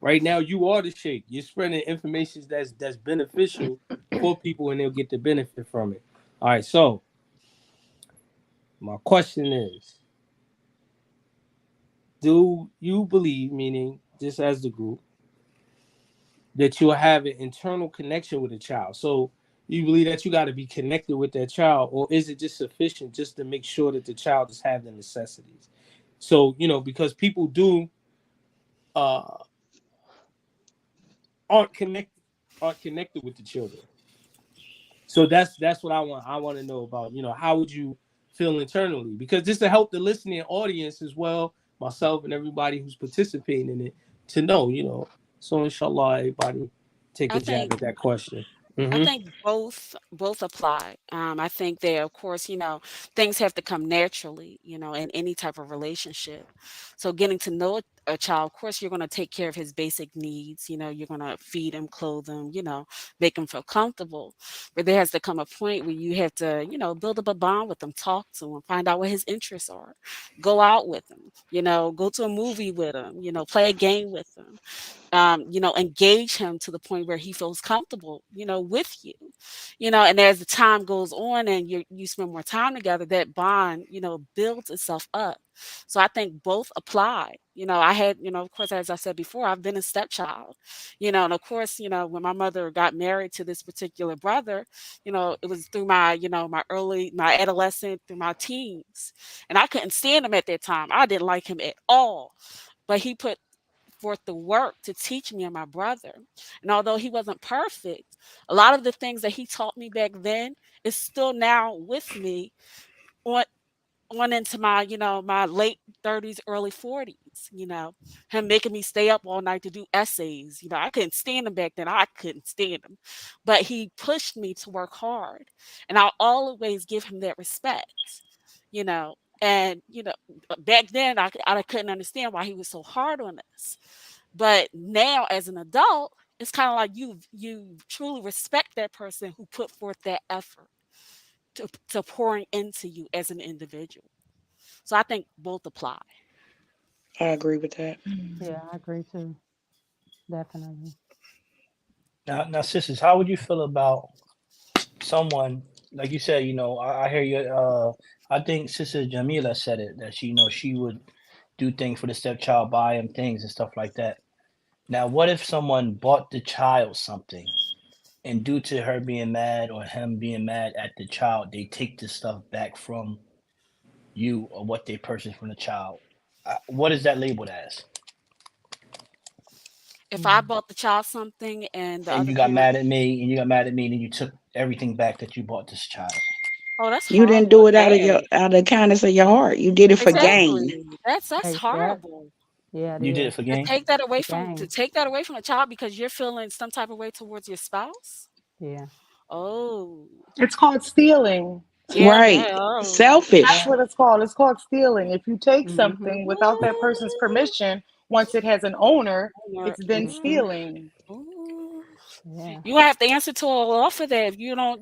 Right now you are the shake. You're spreading information that's beneficial for people, and they'll get the benefit from it. All right. So my question is, do you believe, meaning just as the group, that you'll have an internal connection with a child? So you believe that you got to be connected with that child, or is it just sufficient just to make sure that the child just have the necessities? So because people do uh aren't connected aren't connected with the children. So that's what I want to know about. How would you feel internally? Because just to help the listening audience as well, myself and everybody who's participating in it, to know. So inshallah, everybody take I a jab think at that question. I Mm-hmm. think both apply. I think that of course, things have to come naturally, in any type of relationship. So getting to know a child, of course, you're going to take care of his basic needs. You're going to feed him, clothe him, make him feel comfortable. But there has to come a point where you have to, build up a bond with him, talk to him, find out what his interests are, go out with him, go to a movie with him, play a game with him, engage him to the point where he feels comfortable, with you, and as the time goes on and you spend more time together, that bond, builds itself up. So I think both apply. I had, of course, as I said before, I've been a stepchild, and of course, when my mother got married to this particular brother, it was through my, my adolescent, through my teens, and I couldn't stand him at that time. I didn't like him at all, but he put forth the work to teach me and my brother. And although he wasn't perfect, a lot of the things that he taught me back then is still now with me on into my, my late 30s, early 40s, him making me stay up all night to do essays. I couldn't stand him back then. I couldn't stand him. But he pushed me to work hard. And I'll always give him that respect, you know. And, back then I couldn't understand why he was so hard on us. But now as an adult, it's kind of like you truly respect that person who put forth that effort to pouring into you as an individual. So I think both apply. I agree with that. Yeah, I agree too. Definitely. Now, sisters, how would you feel about someone like you said? I hear you. I think Sister Jamila said it that she would do things for the stepchild, buy him things and stuff like that. Now, what if someone bought the child something, and due to her being mad or him being mad at the child, they take the stuff back from you or what they purchased from the child? What is that labeled as? If I bought the child something and the And other you got parent, mad at me, and you got mad at me, and you took everything back that you bought this child. oh, that's You didn't horrible do and it bad. out of the kindness of your heart. You did it for gain. Exactly. That's That, horrible. yeah, it You did it is. for To gain. take that away The from game. a child because you're feeling some type of way towards your spouse. Yeah. Oh, It's called stealing. yeah, Right. man. Oh, That's Selfish. what it's called. It's called stealing. If you take Mhm. something without that person's permission, once it has an owner, it's then Mhm. stealing. Ooh. Yeah. You have to answer to a law for that. If you don't,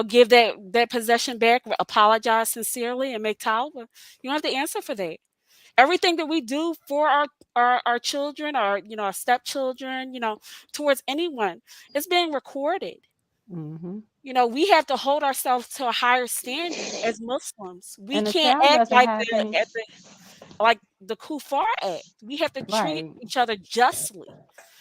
give that possession back, apologize sincerely, and make towel. You have to answer for that. Everything that we do for our children, our stepchildren, towards anyone, is being recorded. Mhm. We have to hold ourselves to a higher standard as Muslims. We And the can't child act doesn't like have any. the Kufar act. We have to treat Right. each other justly,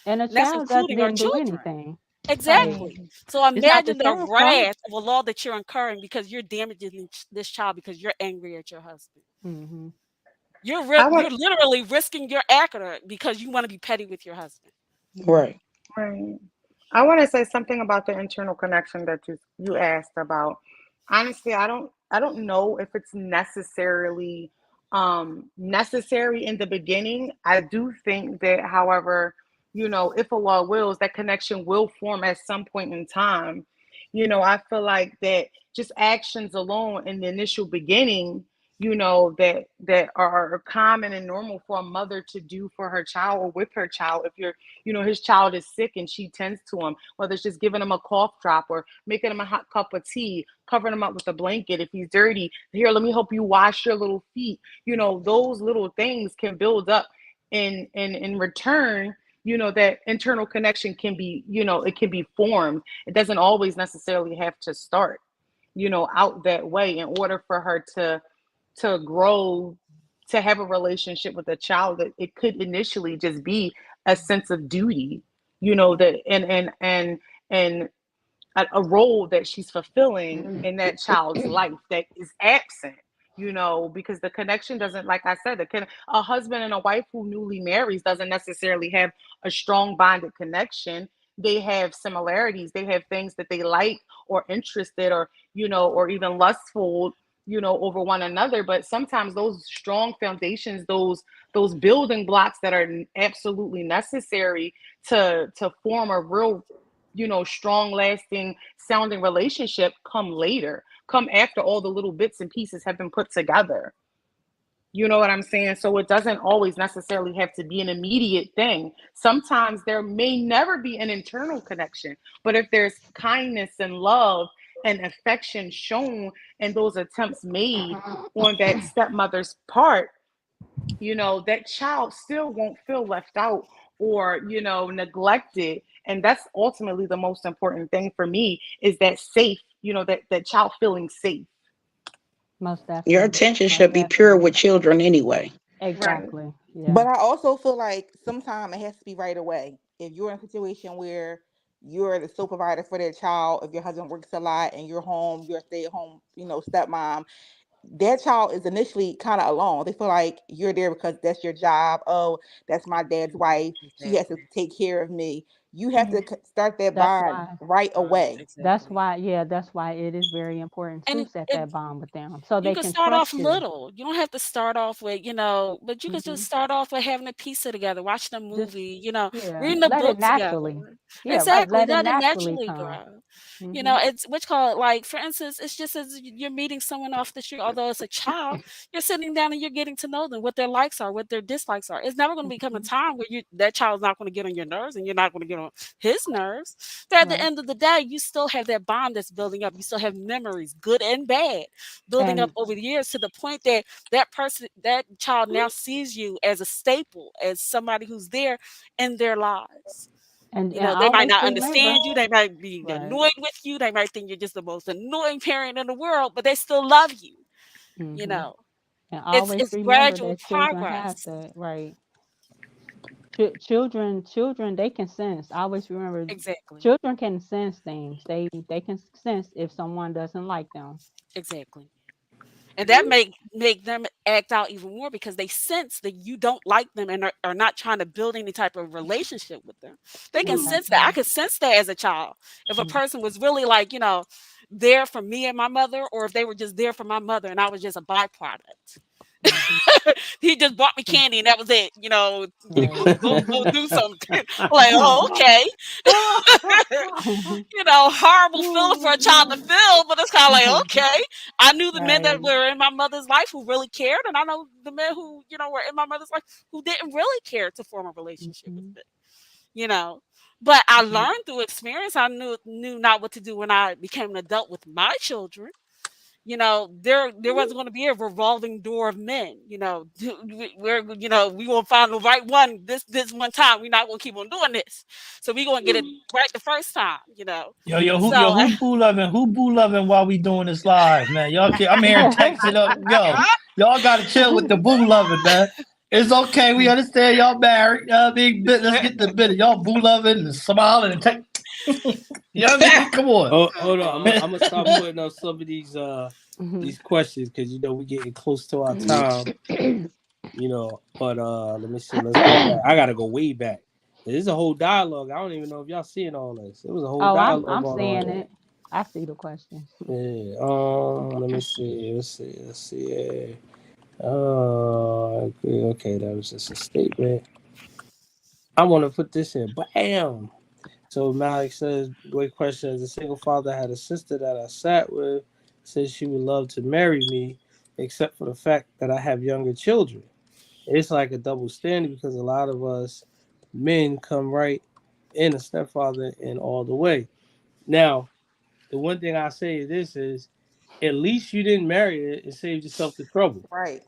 And the and that's child including our didn't do children. anything. Like, Exactly. Mhm. So it's not the imagine the child's fault. wrath of a law that you're incurring because you're damaging this child because you're angry at your husband. Mhm. I You're want literally risking your accident because you want to be petty with your husband. Right. right. I want to say something about the internal connection that you asked about. Honestly, I don't know if it's necessarily necessary in the beginning. I do think that, however, if Allah wills, that connection will form at some point in time. I feel like that just actions alone in the initial beginning, that are common and normal for a mother to do for her child or with her child. If his child is sick and she tends to him, whether it's just giving him a cough drop or making him a hot cup of tea, covering him up with a blanket. If he's dirty, here, let me help you wash your little feet. Those little things can build up, in return, that internal connection can be, it can be formed. It doesn't always necessarily have to start, out that way in order for her to grow, to have a relationship with a child. That it could initially just be a sense of duty, that and a role that she's fulfilling in that child's life that is absent, because the connection doesn't, like I said, a husband and a wife who newly marries doesn't necessarily have a strong bonded connection. They have similarities, they have things that they like or interested, or or even lustful, over one another. But sometimes those strong foundations, those building blocks that are absolutely necessary to form a real, strong, lasting, sounding relationship, come later, come after all the little bits and pieces have been put together. You know what I'm saying? So it doesn't always necessarily have to be an immediate thing. Sometimes there may never be an internal connection, but if there's kindness and love and affection shown and those attempts made on that stepmother's part, you know, that child still won't feel left out or, you know, neglected. And that's ultimately the most important thing for me, is that safe, you know, that child feeling safe. Most Your definitely. attention Most should be pure definitely. with children anyway. Right. Exactly. Yeah. But I also feel like sometimes it has to be right away. If you're in a situation where you're the sole provider for their child, if your husband works a lot and you're home, you're a stay-at-home, stepmom, their child is initially kind of alone. They feel like you're there because that's your job. Oh, that's my dad's wife. She has to Exactly. take care of me. You have Mhm. to start that That's bond why. right away. That's Exactly. why. Yeah. That's why it is very important to And set it that bond with them, so you they can can start off trust you. little. You don't have to start off with, but you could just Hmm. start off with having a pizza together, watching a Just movie, yeah. reading a Let it book together. naturally. Yeah. Right. Exactly. Let it Let it naturally naturally come. grow. Hmm. It's what you call it, like for instance, it's just as you're meeting someone off the street, although it's a child, you're sitting down and you're getting to know them, what their likes are, what their dislikes are. It's never going to become a Hmm. time where that child's not going to get on your nerves and you're not going to get on his nerves. But at the Right. end of the day, you still have that bond that's building up. You still have memories, good and bad, building up And over the years to the point that that child now sees you as a staple, as somebody who's there in their lives. and They might always not remember. understand you. They might be Right. annoyed with you. They might think you're just the most annoying parent in the world, but they still love you. You Hmm. know, And it's always it's remember gradual that children have progress. that. Right. Children, they can sense. I always remember, Exactly. children can sense things. They can sense if someone doesn't like them. Exactly. And that make them act out even more because they sense that you don't like them and are not trying to build any type of relationship with them. They can sense that. I Exactly. could sense that as a child. If a person was really like, there for me and my mother, or if they were just there for my mother and I was just a byproduct. Mm-hmm. He just bought me candy and that was it. Right. Go do something. Like, oh, okay. Horrible feeling for a child to feel, but it's kind of like, okay. I knew the men that Right. were in my mother's life who really cared, and I know the men who, were in my mother's life who didn't really care to form a relationship with Hmm. me. You know. But I learned through experience. I knew not what to do when I became an adult with my children. There wasn't going to be a revolving door of men. We gonna find the right one this one time. We're not gonna keep on doing this, so we gonna get it right the first time. So Who boo loving while we doing this live, man? I'm hearing texting up, y'all gotta chill with the boo loving, man. It's okay, we understand y'all married. Let's get the bit. Y'all boo loving and smiling and text. You know what I mean? Come on. Oh, hold on. I'm gonna start putting up some of these questions because we getting close to our time. But let me see. Let's go back. I gotta go way back. There's a whole dialogue. I don't even know if y'all seeing all this. It was a whole Oh, dialogue I'm going on seeing here. it. I see the questions. Yeah. Let me see. Let's see. Yeah. Okay. That was just a statement. I want to put this in. Bam. So Malik says, great question. As a single father, I had a sister that I sat with, said she would love to marry me, except for the fact that I have younger children. It's like a double standard because a lot of us men come right in a stepfather in all the way. Now, the one thing I say is this is at least you didn't marry it and saved yourself the trouble. Right.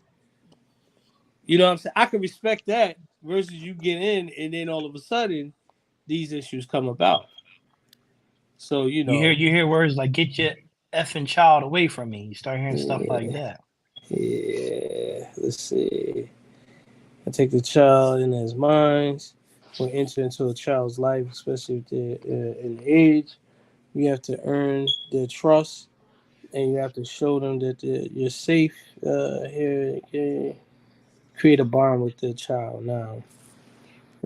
You know what I'm saying? I can respect that versus you get in and then all of a sudden these issues come about. So, You hear words like "get your effing child away from me." You start hearing stuff like yeah, that. yeah. Let's see. I take the child in his minds. When enter into a child's life, especially if they're in age, you have to earn their trust, and you have to show them that you're safe. Here, yeah. Create a bond with the child. Now,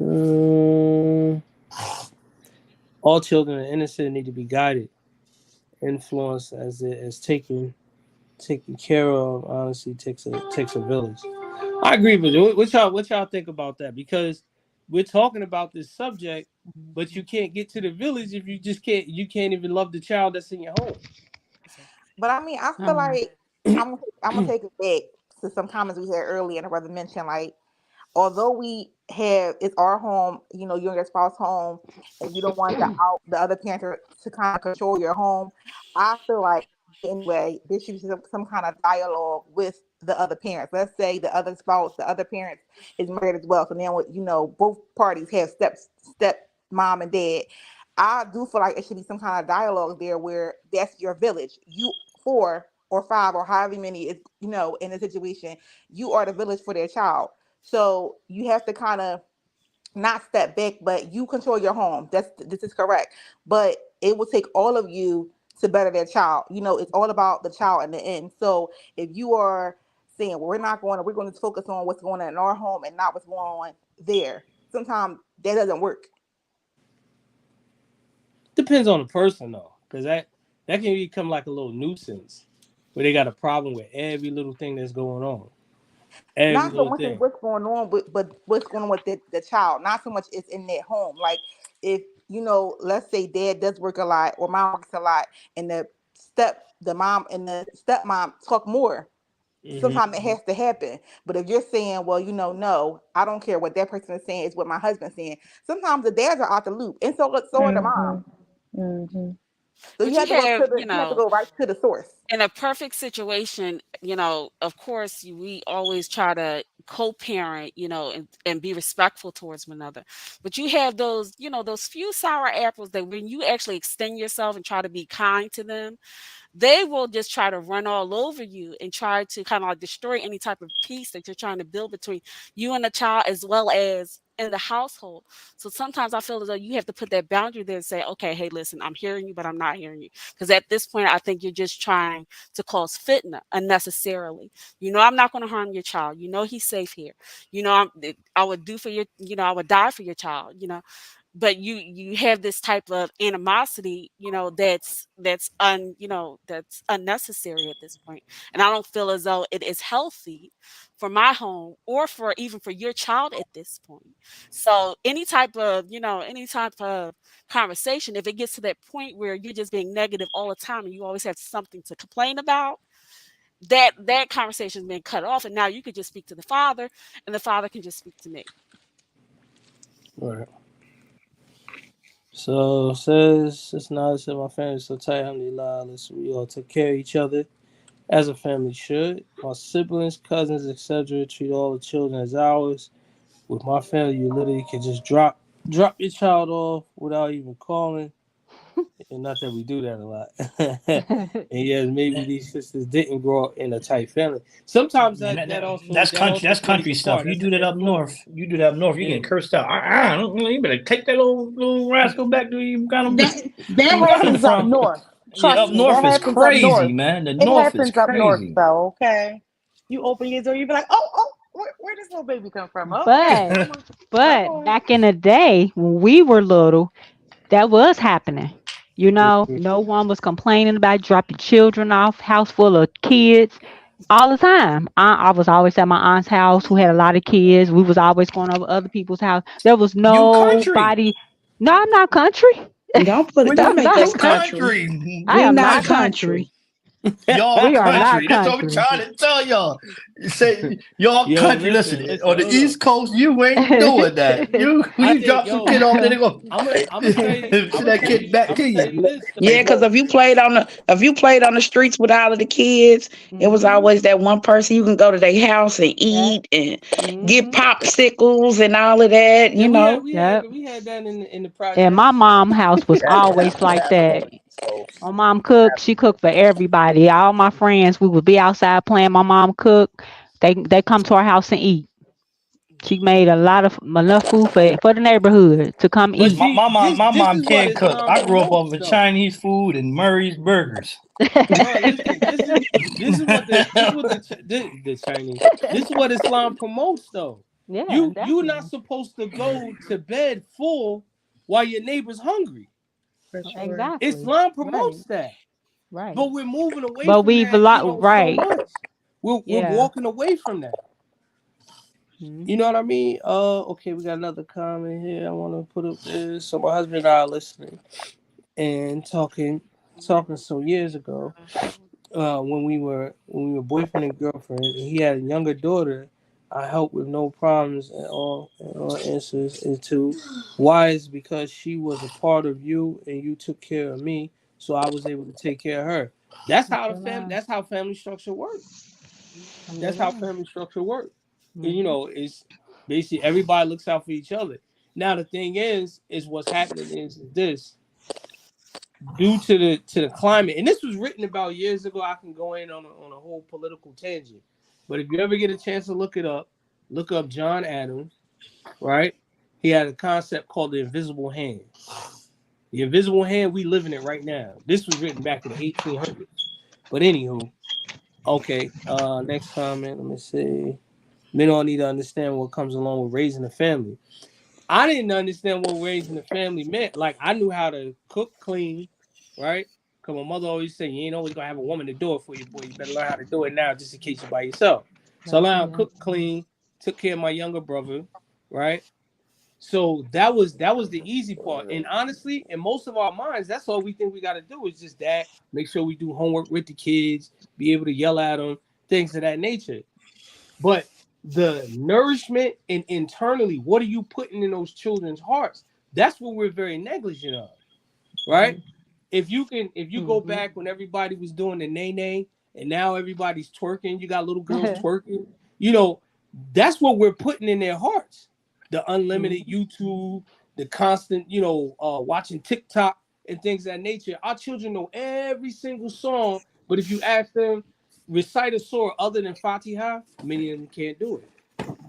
um, all children are innocent and need to be guided, influenced as taken care of. Honestly, takes a village. I agree with you. What y'all think about that? Because we're talking about this subject, but you can't get to the village if you can't even love the child that's in your home. But I mean, I feel Um, like I'm gonna take it back. to some comments we had earlier, and a brother mentioned, like, although it's our home, you know, you and your spouse home, and you don't want the other parent to kind of control your home. I feel like anyway, there should be some kind of dialogue with the other parents. Let's say the other spouse, the other parent is married as well. So now, you know, both parties have step mom and dad. I do feel like it should be some kind of dialogue there where that's your village. You 4 or 5 or however many is, you know, in a situation, you are the village for their child. So you have to kind of not step back, but you control your home. This is correct. But it will take all of you to better their child. You know, it's all about the child in the end. So if you are saying, well, we're going to focus on what's going on in our home and not what's going on there, sometimes that doesn't work. Depends on the person though, because that can become like a little nuisance where they got a problem with every little thing that's going on. Not so much as what's going on, but what's going on with the child. Not so much it's in their home. Like if, you know, let's say dad does work a lot or mom works a lot, and the mom and the stepmom talk more. Sometimes it has to happen. But if you're saying, well, you know, no, I don't care what that person is saying, is what my husband's saying. Sometimes the dads are out the loop, and so are the moms. So But you have to go right to the source. In a perfect situation, you know, of course, we always try to co-parent, you know, and be respectful towards one another. But you have those, you know, those few sour apples that when you actually extend yourself and try to be kind to them, they will just try to run all over you and try to kind of like destroy any type of peace that you're trying to build between you and the child as well as in the household. So sometimes I feel as though you have to put that boundary there and say, okay, hey, listen, I'm hearing you, but I'm not hearing you. Because at this point, I think you're just trying to cause fitna unnecessarily. You know, I'm not going to harm your child. You know, he's safe here. You know, I would do for your, you know, I would die for your child, you know. But you have this type of animosity, you know, that's unnecessary at this point. And I don't feel as though it is healthy for my home or for even for your child at this point. So any type of conversation, if it gets to that point where you're just being negative all the time and you always have something to complain about, that conversation's been cut off, and now you could just speak to the father and the father can just speak to me. Right. So says it's not said my family's so tight, alhamdulillah, we all take care of each other as a family should. My siblings, cousins, etc. treat all the children as ours. With my family, you literally can just drop your child off without even calling. And not that we do that a lot. And yes, maybe these sisters didn't grow up in a tight family. Sometimes that's country stuff. You do that up north. You getting cursed out. You better take that little rascal back to you kind of that happens up north. Trust up me, north that is happens crazy, up north. man. The It north is happens up north, crazy. though. Okay, you open your door, you be like, oh, where does little baby come from? Okay, But come on, come but on. back in the day when we were little, that was happening. You know, no one was complaining about dropping children off, house full of kids all the time. I was always at my aunt's house who had a lot of kids. We was always going over other people's house. There was You country. nobody. No, I'm not country. Don't make No, us You country. country. I We're am not not country. country. Y'all We are not country. That's what I'm country. trying to tell y'all. Say y'all Yo, country. listen, Listen, on the hold East up. Coast, you ain't doing that. You I think, drop some kid off there, they go I'm gonna tell you, send that kid back to you. this. Yeah, because if you played on the streets with all of the kids, it was Mhm. always that one person you can go to their house and Yep. eat and get Mhm. popsicles and all of that. Yeah, You know. Yep. we had that in the And my projects. mom' house was That didn't always happen in like that. Alabama. So My mom cooked. She cooked for everybody. All my friends, we would be outside playing. My mom cooked. They come to our house and eat. She made enough food for the neighborhood to come But eat. see, My this mom is what can't cook. Islam I grew up off promotes, of though. Chinese food and Murray's burgers. No, listen, the Chinese. This is what Islam promotes, though. Yeah, You're not definitely. supposed to go to bed full while your neighbor's hungry. For sure. Exactly. Islam Right. promotes that, Right. but we're moving away But from we've a that. You lot. know, so Right. much. We're Yeah. walking away from that. You know Mhm. what I mean? Okay, we got another comment here. I want to put up this. So my husband and I are listening and talking. So years ago, when we were boyfriend and girlfriend, and he had a younger daughter, I helped with no problems at all. And all answers into why is because she was a part of you and you took care of me, so I was able to take care of her. That's how the family. Abdullah. That's how family structure works. That's how Abdullah. family structure works. And, Mm-hmm. it's basically everybody looks out for each other. Now the thing is what's happening is this due to the climate, and this was written about years ago. I can go in on a whole political tangent, but if you ever get a chance to look up John Adams, right? He had a concept called the invisible hand. The invisible hand, we live in it right now. This was written back in the 1800s. But anywho, okay. Next comment. Let me see. Men all need to understand what comes along with raising a family. I didn't understand what raising a family meant. Like, I knew how to cook, clean, right? Because my mother always said, you ain't always going to have a woman to do it for you, boy. You better learn how to do it now just in case you're by yourself. So I Right. learned how to Yeah. cook, clean, took care of my younger brother, right? So that was the easy part. And honestly, in most of our minds, that's all we think we got to do is just that. Make sure we do homework with the kids, be able to yell at them, things of that nature. But the nourishment and internally, what are you putting in those children's hearts? That's what we're very negligent of, right? If you go Mm-hmm. back when everybody was doing the nay and now everybody's twerking, you got little girls twerking, you know, that's what we're putting in their hearts. The unlimited YouTube, the constant, watching TikTok and things of that nature. Our children know every single song, but if you ask them, recite a surah other than Fatiha, many of them can't do it.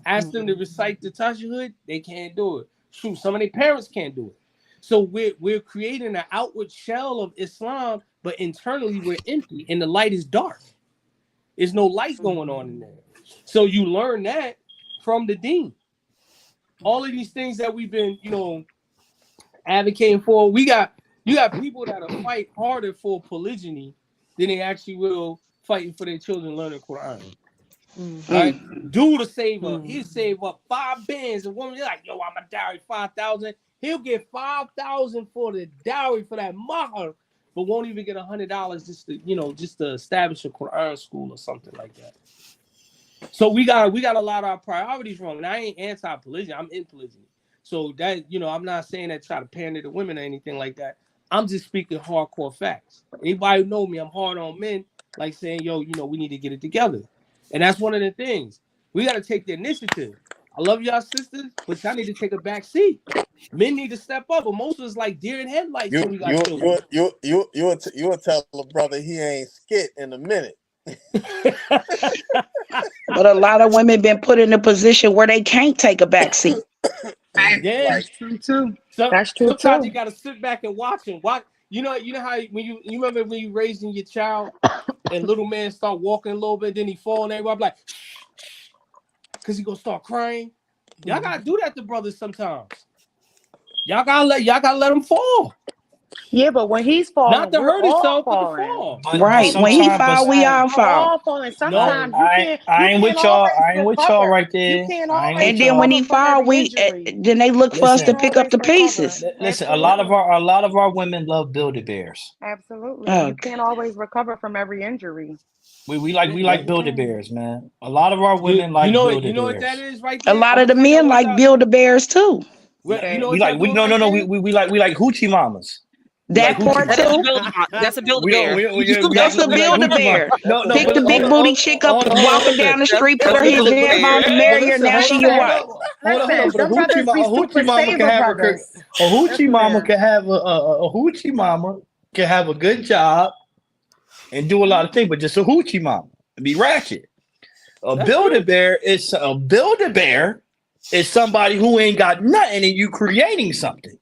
Ask them to recite the Tashahhud, they can't do it. Shoot, some of their parents can't do it. So we're creating an outward shell of Islam, but internally we're empty and the light is dark. There's no light going on in there. So you learn that from the deen. All of these things that we've been, advocating for, you got people that'll fight harder for polygyny than they actually will fighting for their children learning Quran. Right? Dude will save up. He'll save up 5 bands. A woman, you're like, yo, I'm a dowry 5,000. He'll get 5,000 for the dowry for that mahar, but won't even get $100 just to establish a Quran school or something like that. So we got a lot of our priorities wrong. And I ain't anti-polygyny. I'm in polygyny. So that, I'm not saying that try to pander to women or anything like that. I'm just speaking hardcore facts. Anybody who know me, I'm hard on men, like saying, yo, we need to get it together. And that's one of the things. We got to take the initiative. I love y'all sisters, but y'all need to take a back seat. Men need to step up, but most of us like deer in headlights when we got children. You'll tell a brother he ain't skit in a minute. But a lot of women been put in a position where they can't take a back seat. Yeah, That's true too. Sometimes you got to sit back and watch him. You know how when you remember when you raising your child and little man start walking a little bit, then he fall and everybody like, because he gonna start crying. Y'all gotta do that to brothers sometimes. Y'all gotta let him fall. Yeah, but when he's falling, not to we're hurt himself, but to falling. fall. Right. When he fall, we all fall. All falling. Sometimes I ain't with y'all. I ain't with y'all right there. You can't I ain't always And then when he fall, then they look for us to pick up the pieces. Listen, a lot of our women love Build-A-Bears. Absolutely. You can't always recover from every injury. We like Build-A-Bears, man. A lot of our women like Build-A-Bears. You know what that is right there? A lot of the men like Build-A-Bears too. We like hoochie mamas. That part too. That's a Build-A-Bear. That's a Build-A-Bear. Pick the big booty chick up, walking down the street, put her hands in her mouth, marry her. Now she your wife. Hold on. But a hoochie mama can have a hoochie mama can have a good job and do a lot of things, but just a hoochie mama and be ratchet. A Build-A-Bear is somebody who ain't got nothing and you creating something.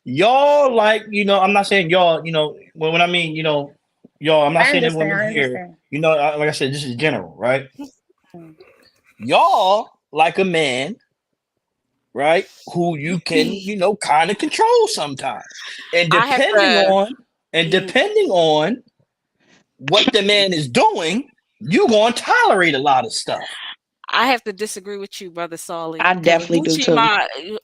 Y'all I'm not saying y'all, when I mean, y'all, I'm not saying that women here, like I said, this is general, right? Y'all like a man, right? Who you can, kind of control sometimes. And depending on what the man is doing, you're going to tolerate a lot of stuff. I have to disagree with you, Brother Saleh, I because definitely do too.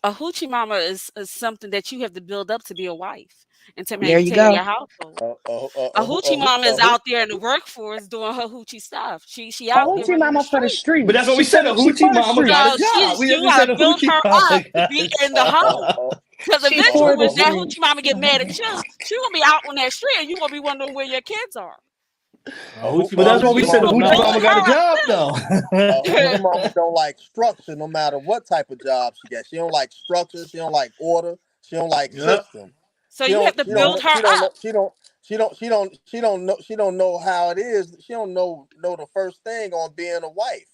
a hoochie mama is something that you have to build up to be a wife and to There you maintain your go. household. A A hoochie who mama a is who out there in the workforce doing her hoochie stuff. She A out there hoochie running the mama for the street. But streets. that's what we said. A She hoochie for the mama got a So streets. job. We you said gotta a build hoochie her mama up to got be a in the home. job. Because She eventually for the when that streets. hoochie mama get mad at you, she gonna be out on that street and you gonna be wondering where your kids are. Hoochie But So that's mama what we you just said. A gonna hoochie build mama survive. got a her up job, too. though. a hoochie mama don't like structure no matter what type of job she got. She don't like structure. She don't like order. She don't like Yep. system. So you have to build her up. She don't know how it is. She don't know the first thing on being a wife.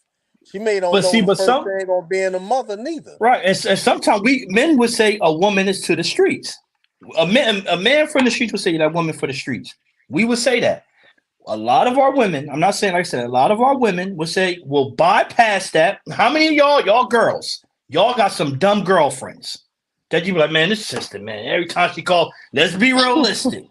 She may don't But know see, the but first some thing on being a mother neither. right, and sometimes we men would say a woman is to the streets. A man from the streets would say that woman for the streets. We would say that. A lot of our women, I'm not saying like I said, a lot of our women would say, we'll bypass that. How many of y'all girls, y'all got some dumb girlfriends that you be like, man, this sister, man, every time she call, let's be realistic.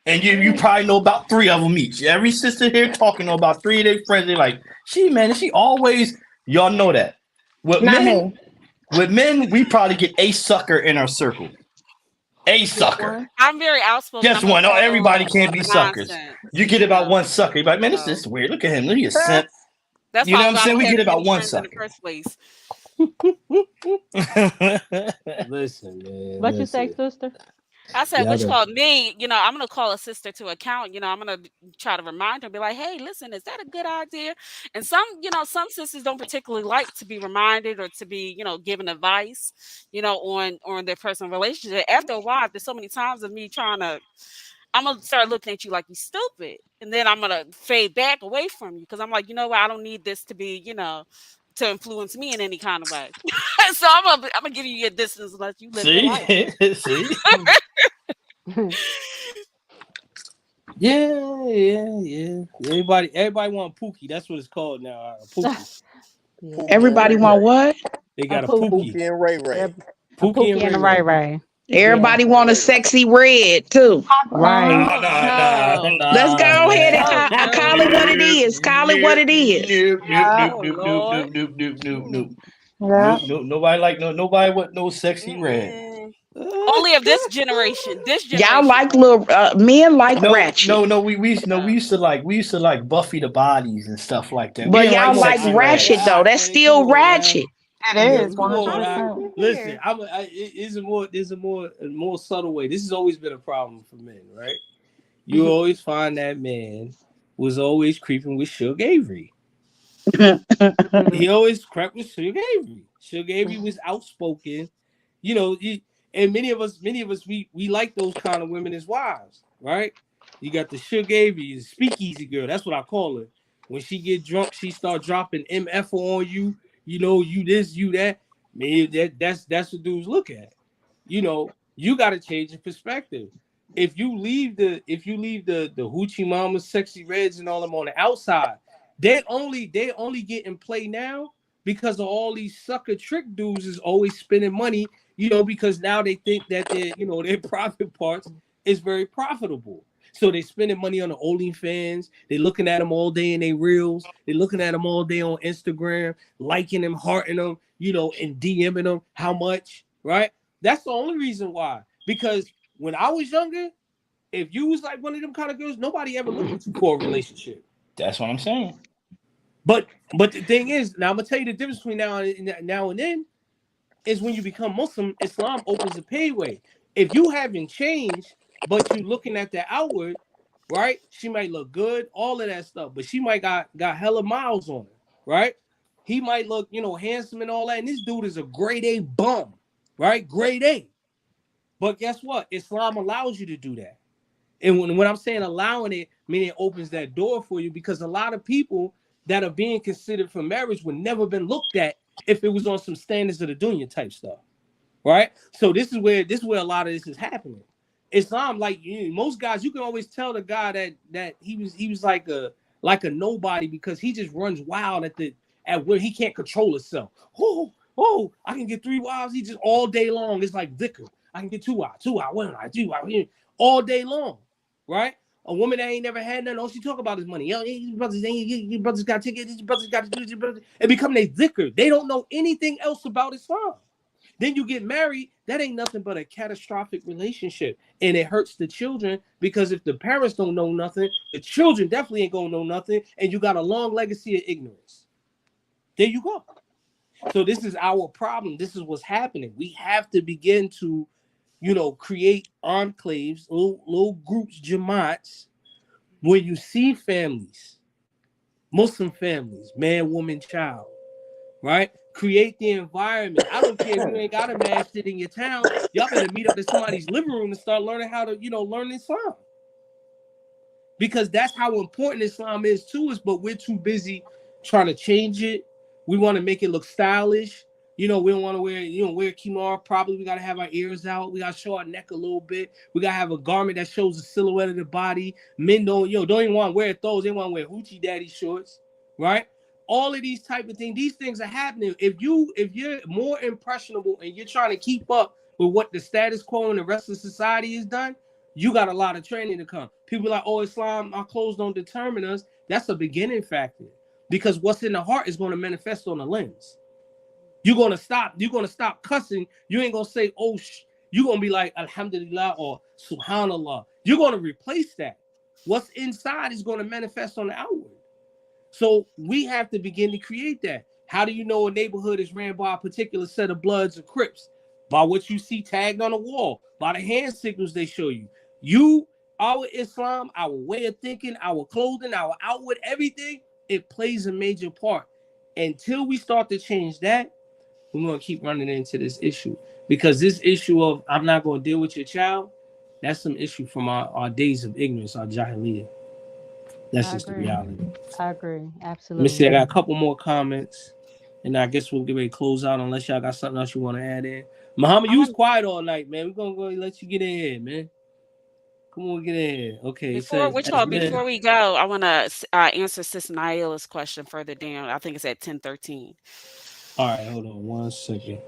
And you probably know about 3 of them each. Every sister here talking know about 3 of their friends. They're like, she always, y'all know that. With Not men, me. we probably get a sucker in our circle. A Just sucker. one. I'm very outspoken. Just I'm gonna one. No, call everybody can't be suckers. nonsense. You get You about know. one sucker. You're like, man, this So is weird. Look at him. He a simp. that's You know why what I'm I saying? don't We have get about many one friends in the sucker. first place. Listen, man. What you say, Listen. sister? I said, Y'all which got called me, I'm gonna call a sister to account. I'm gonna try to remind her, be like, hey, listen, is that a good idea? And some sisters don't particularly like to be reminded or to be, given advice, on their personal relationship. After a while, there's so many times of me trying to, I'm gonna start looking at you like you stupid, and then I'm gonna fade back away from you because I'm like, you know what, I don't need this to be, to influence me in any kind of way. So I'm gonna give you your distance unless you live your See? life. See? Yeah. Everybody want Pookie. That's what it's called now. Pookie. Yeah. Pookie and Everybody Ray want Ray. what? They A got a pookie. Pookie. Pookie and Ray Ray. A Pookie and pookie and Ray a Ray Ray. Ray. Yeah. Everybody want a sexy red too. Right. Oh no. Let's go ahead and Oh call it no. what it is. Call it what it is. Oh Lord. Yeah. Nope. Nobody want no sexy red. Mm-mm. Only of this generation. This Y'all generation. like little men like ratchet, No. We used to like Buffy the Bodies and stuff like that. We but didn't like y'all Oh, like sexy ratchet reds. though. That's Man, come still on now. ratchet. It Yeah, is come on now. 100%. Listen, it's a more subtle way. This has always been a problem for men, right? You always find that man was always creeping with Suge Avery. He always crept with Suge Avery. Suge Avery was outspoken, and many of us, we like those kind of women as wives, right? You got the Suge Avery, the speakeasy girl. That's what I call her. When she get drunk, she start dropping MF on you. You this, you that. Man, that's what dudes look at. You got to change your perspective. If you leave the hoochie mamas, sexy reds, and all them on the outside, they only get in play now because of all these sucker trick dudes is always spending money. Because now they think that their private parts is very profitable. So they spending money on the OnlyFans. They looking at them all day in their reels. They looking at them all day on Instagram, liking them, hearting them, and DMing them how much, right? That's the only reason why. Because when I was younger, if you was like one of them kind of girls, nobody ever looked at you for a relationship. That's what I'm saying. But the thing is, now I'm gonna tell you the difference between now and then is when you become Muslim, Islam opens a payway. If you haven't changed, but you looking at the outward, right? She might look good, all of that stuff, but she might got hella miles on her, right? He might look, handsome and all that, and this dude is a grade A bum, right? Grade A. But guess what? Islam allows you to do that. And when I'm saying allowing it, meaning it opens that door for you, because a lot of people that are being considered for marriage would never been looked at if it was on some standards of the dunya type stuff, right? So this is where a lot of this is happening. Islam, like most guys, you can always tell the guy that he was like a nobody because he just runs wild at where he can't control himself. Oh, I can get 3 wives. He just all day long. It's like Vicar. I can get 2 wives, 2 wives, 1 wife, 2 wives, all day long, right? A woman that ain't never had nothing, all she talk about is money. Yo, your brothers got to take it, your brothers got to do this, your brothers. It become their liquor. They don't know anything else about Islam. Then you get married, that ain't nothing but a catastrophic relationship. And it hurts the children because if the parents don't know nothing, the children definitely ain't gonna know nothing. And you got a long legacy of ignorance. There you go. So this is our problem. This is what's happening. We have to begin to, create enclaves, little groups, jamaats, where you see families, Muslim families, man, woman, child, right? Create the environment. I don't care if you ain't got a masjid in your town. Y'all better meet up in somebody's living room and start learning how to, learn Islam. Because that's how important Islam is to us, but we're too busy trying to change it. We want to make it look stylish. We don't want to wear kimar properly. We got to have our ears out. We got to show our neck a little bit. We got to have a garment that shows the silhouette of the body. Men don't even want to wear those. They want to wear hoochie daddy shorts, right? All of these type of things. These things are happening. If you're more impressionable and you're trying to keep up with what the status quo and the rest of society is done, you got a lot of training to come. People like, oh, Islam, our clothes don't determine us. That's a beginning factor. Because what's in the heart is going to manifest on the lens. You're going to stop cussing. You ain't going to say, oh, you're going to be like, Alhamdulillah or Subhanallah. You're going to replace that. What's inside is going to manifest on the outward. So we have to begin to create that. How do you know a neighborhood is ran by a particular set of Bloods or Crips? By what you see tagged on the wall, by the hand signals they show you. Our Islam, our way of thinking, our clothing, our outward, everything, it plays a major part. Until we start to change that, we're going to keep running into this issue. Because this issue of I'm not going to deal with your child, that's some issue from our days of ignorance, our jahiliyyah. That's just the reality. I agree. Let me Absolutely. see. I got a couple more comments. And I guess we'll get ready to close out unless y'all got something else you want to add in. Muhammad, you was quiet all night, man. We're going to go let you get in here, man. Come on, get in here. Okay, it says, Before we go, I want to answer Sis Naila's question further down. I think it's at 1013. All right, hold on 1 second.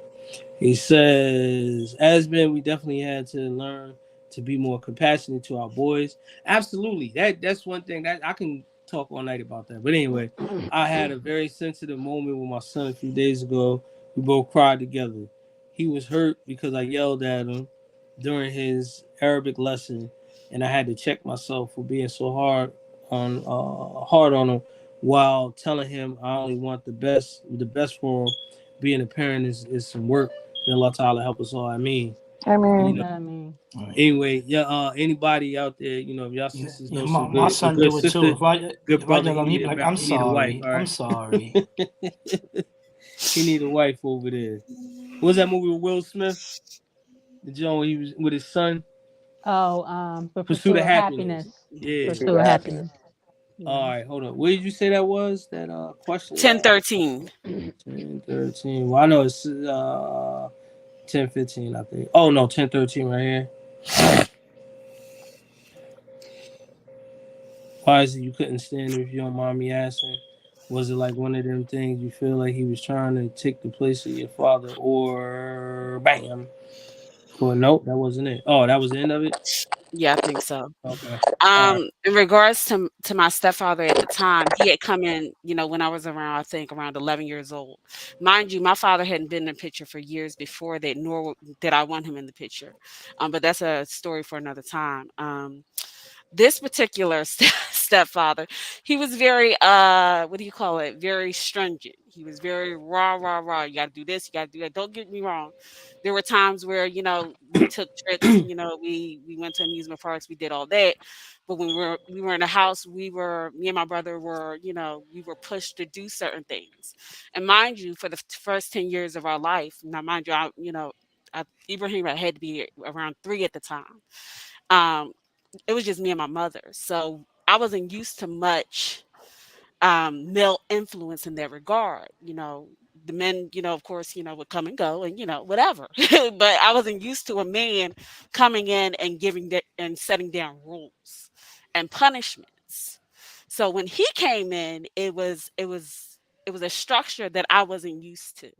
He says, as men, we definitely had to learn to be more compassionate to our boys. Absolutely. That's one thing that I can talk all night about that. But anyway, I had a very sensitive moment with my son a few days ago. We both cried together. He was hurt because I yelled at him during his Arabic lesson, and I had to check myself for being so hard on him while telling him I only want the best for him. Being a parent is some work. May Allah Ta'ala help us all. Ameen. Ameen. Anyway, anybody out there, if y'all sisters know some my good, son good do it sister, too. good brother, I'm he need like, a I'm wife. sorry. All right? I'm sorry. He need a wife over there. What was that movie with Will Smith? The John when he was with his son? The Pursuit of Happiness. Yeah. Pursuit of Happiness. Yeah. All right, hold on. What did you say that was? That question? 1013. 1013. Well, I know it's 1015, I think. Oh no, 1013 right here. Why is it you couldn't stand him if you don't mind me asking? Was it like one of them things you feel like he was trying to take the place of your father, or bam? Well, nope, that wasn't it. Oh, that was the end of it. Yeah, I think so. Okay. All right. In regards to my stepfather at the time, he had come in, when I was around, I think around 11 years old. Mind you, my father hadn't been in the picture for years before that, nor did I want him in the picture. But that's a story for another time. This particular stepfather, he was very what do you call it, very stringent. He was very rah. You got to do this, you got to do that. Don't get me wrong, there were times where we took trips, we went to amusement parks, we did all that. But when we were in the house, me and my brother were, we were pushed to do certain things. And mind you, for the first 10 years of our life, now mind you, Ibrahim had to be around 3 at the time. It was just me and my mother. So I wasn't used to much male influence in that regard. The men, of course, would come and go and, whatever. But I wasn't used to a man coming in and giving that and setting down rules and punishments. So when he came in, it was a structure that I wasn't used to.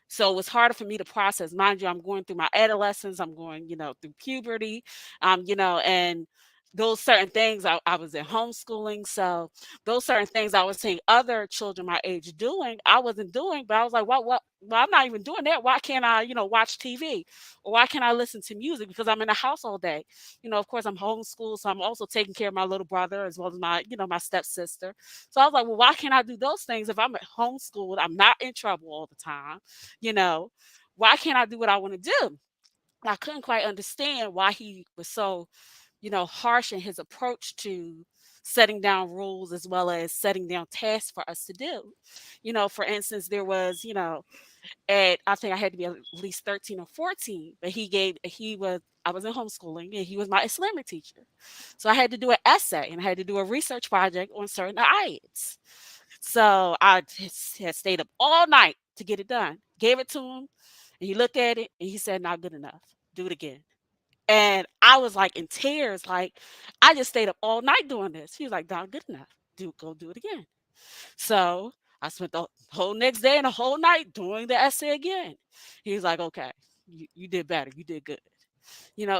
So it was harder for me to process. Mind you, I'm going through my adolescence. I'm going, through puberty, and those certain things I was in homeschooling, so those certain things I was seeing other children my age doing, I wasn't doing, but I was like, what? Well, I'm not even doing that. Why can't I, watch TV? Or why can't I listen to music? Because I'm in the house all day. Of course, I'm homeschooled, so I'm also taking care of my little brother as well as my stepsister. So I was like, well, why can't I do those things if I'm at homeschooled? I'm not in trouble all the time. You know, why can't I do what I want to do? I couldn't quite understand why he was so harsh in his approach to setting down rules as well as setting down tasks for us to do. For instance, there was, at I think I had to be at least 13 or 14, but I was in homeschooling and he was my Islamic teacher. So I had to do an essay and I had to do a research project on certain ayats. So I just had stayed up all night to get it done. Gave it to him and he looked at it and he said, "Not good enough. Do it again." And I was like in tears, like I just stayed up all night doing this. He was like, "Not good enough. Go do it again." So I spent the whole next day and the whole night doing the essay again. He was like, "Okay, you did better. You did good."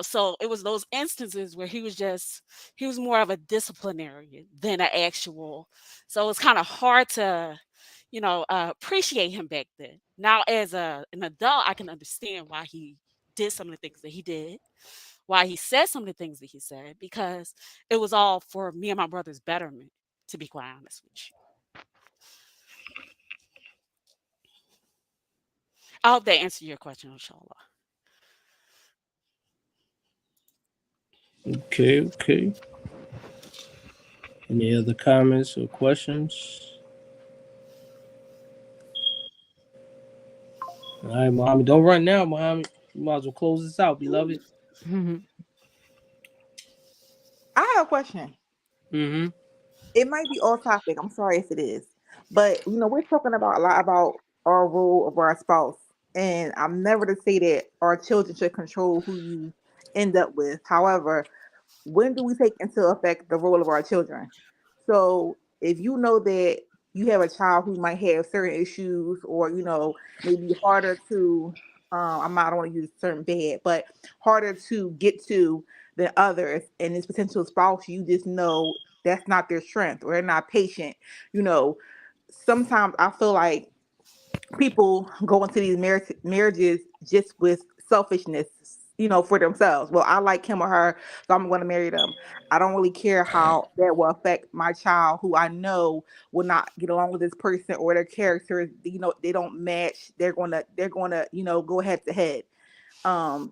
So it was those instances where he was more of a disciplinarian than an actual. So it's kind of hard to, appreciate him back then. Now, as an adult, I can understand why he did some of the things that he did, why he said some of the things that he said, because it was all for me and my brother's betterment, to be quite honest with you. I hope that answered your question, inshallah. Okay, okay. Any other comments or questions? All right, Muhammad. Don't run now, Muhammad. You might as well close this out, beloved. I have a question. Mm-hmm. It might be off topic. I'm sorry if it is. But we're talking about a lot about our role of our spouse. And I'm never to say that our children should control who you end up with. However, when do we take into effect the role of our children? So if you know that you have a child who might have certain issues or, maybe harder to, I don't want to use certain bad, but harder to get to than others, and this potential spouse, you just know that's not their strength or they're not patient, you know, sometimes I feel like people go into these marriages just with selfishness, for themselves. Well, I like him or her, so I'm going to marry them. I don't really care how that will affect my child, who I know will not get along with this person or their character. They don't match. They're gonna go head to head. How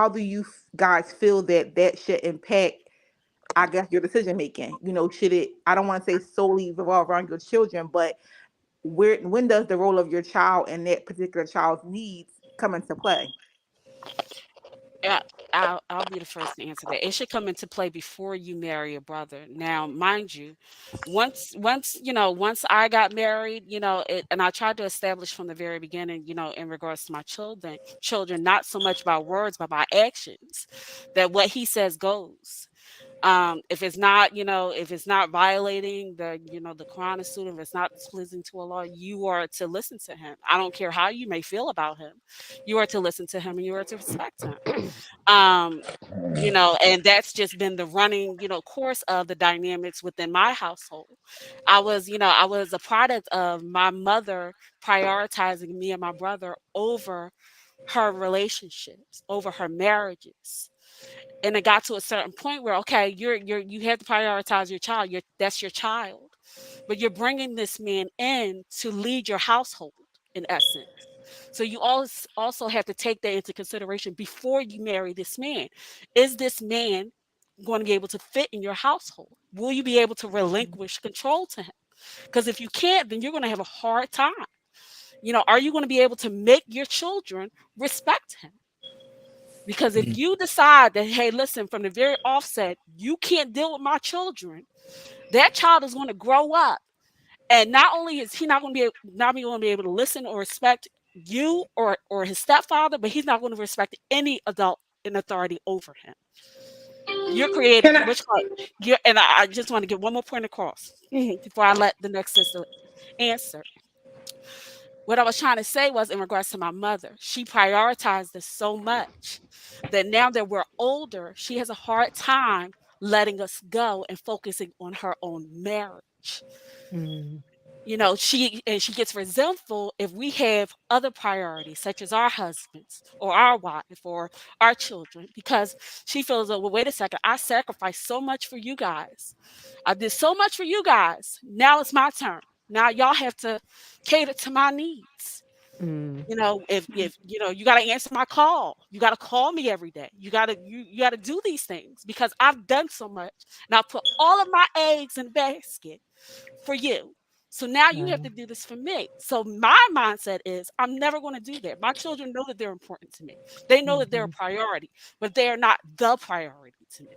do you guys feel that should impact, I guess, your decision making? Should it? I don't want to say solely revolve around your children, but when does the role of your child and that particular child's needs come into play? Yeah, I'll be the first to answer that. It should come into play before you marry a brother. Now, mind you, once I got married, and I tried to establish from the very beginning, in regards to my children, not so much by words but by actions, that what he says goes. If it's not violating the Quran and Sunnah, if it's not displeasing to Allah, you are to listen to him. I don't care how you may feel about him. You are to listen to him and you are to respect him. um and that's just been the running course of the dynamics within my household. I was a product of my mother prioritizing me and my brother over her relationships, over her marriages. And it got to a certain point where, okay, you have to prioritize your child. That's your child, but you're bringing this man in to lead your household, in essence. So you also have to take that into consideration before you marry this man. Is this man going to be able to fit in your household? Will you be able to relinquish control to him? Because if you can't, then you're going to have a hard time. Are you going to be able to make your children respect him? Because if you decide that, hey, listen, from the very offset, you can't deal with my children, that child is going to grow up. And not only is he not going to be able to listen or respect you or his stepfather, but he's not going to respect any adult in authority over him. You're creating Can I? which one? And I just want to get one more point across before I let the next sister answer. What I was trying to say was in regards to my mother, she prioritized this so much that now that we're older, she has a hard time letting us go and focusing on her own marriage. Mm. She gets resentful if we have other priorities, such as our husbands or our wife or our children, because she feels, oh, well, wait a second, I sacrificed so much for you guys. I did so much for you guys. Now it's my turn. Now y'all have to cater to my needs. Mm. If you got to answer my call, you got to call me every day. You got to do these things because I've done so much, and I put all of my eggs in the basket for you. So now you have Wow. to do this for me. So my mindset is I'm never going to do that. My children know that they're important to me. They know that they're a Mhm. priority, but they are not the priority to me.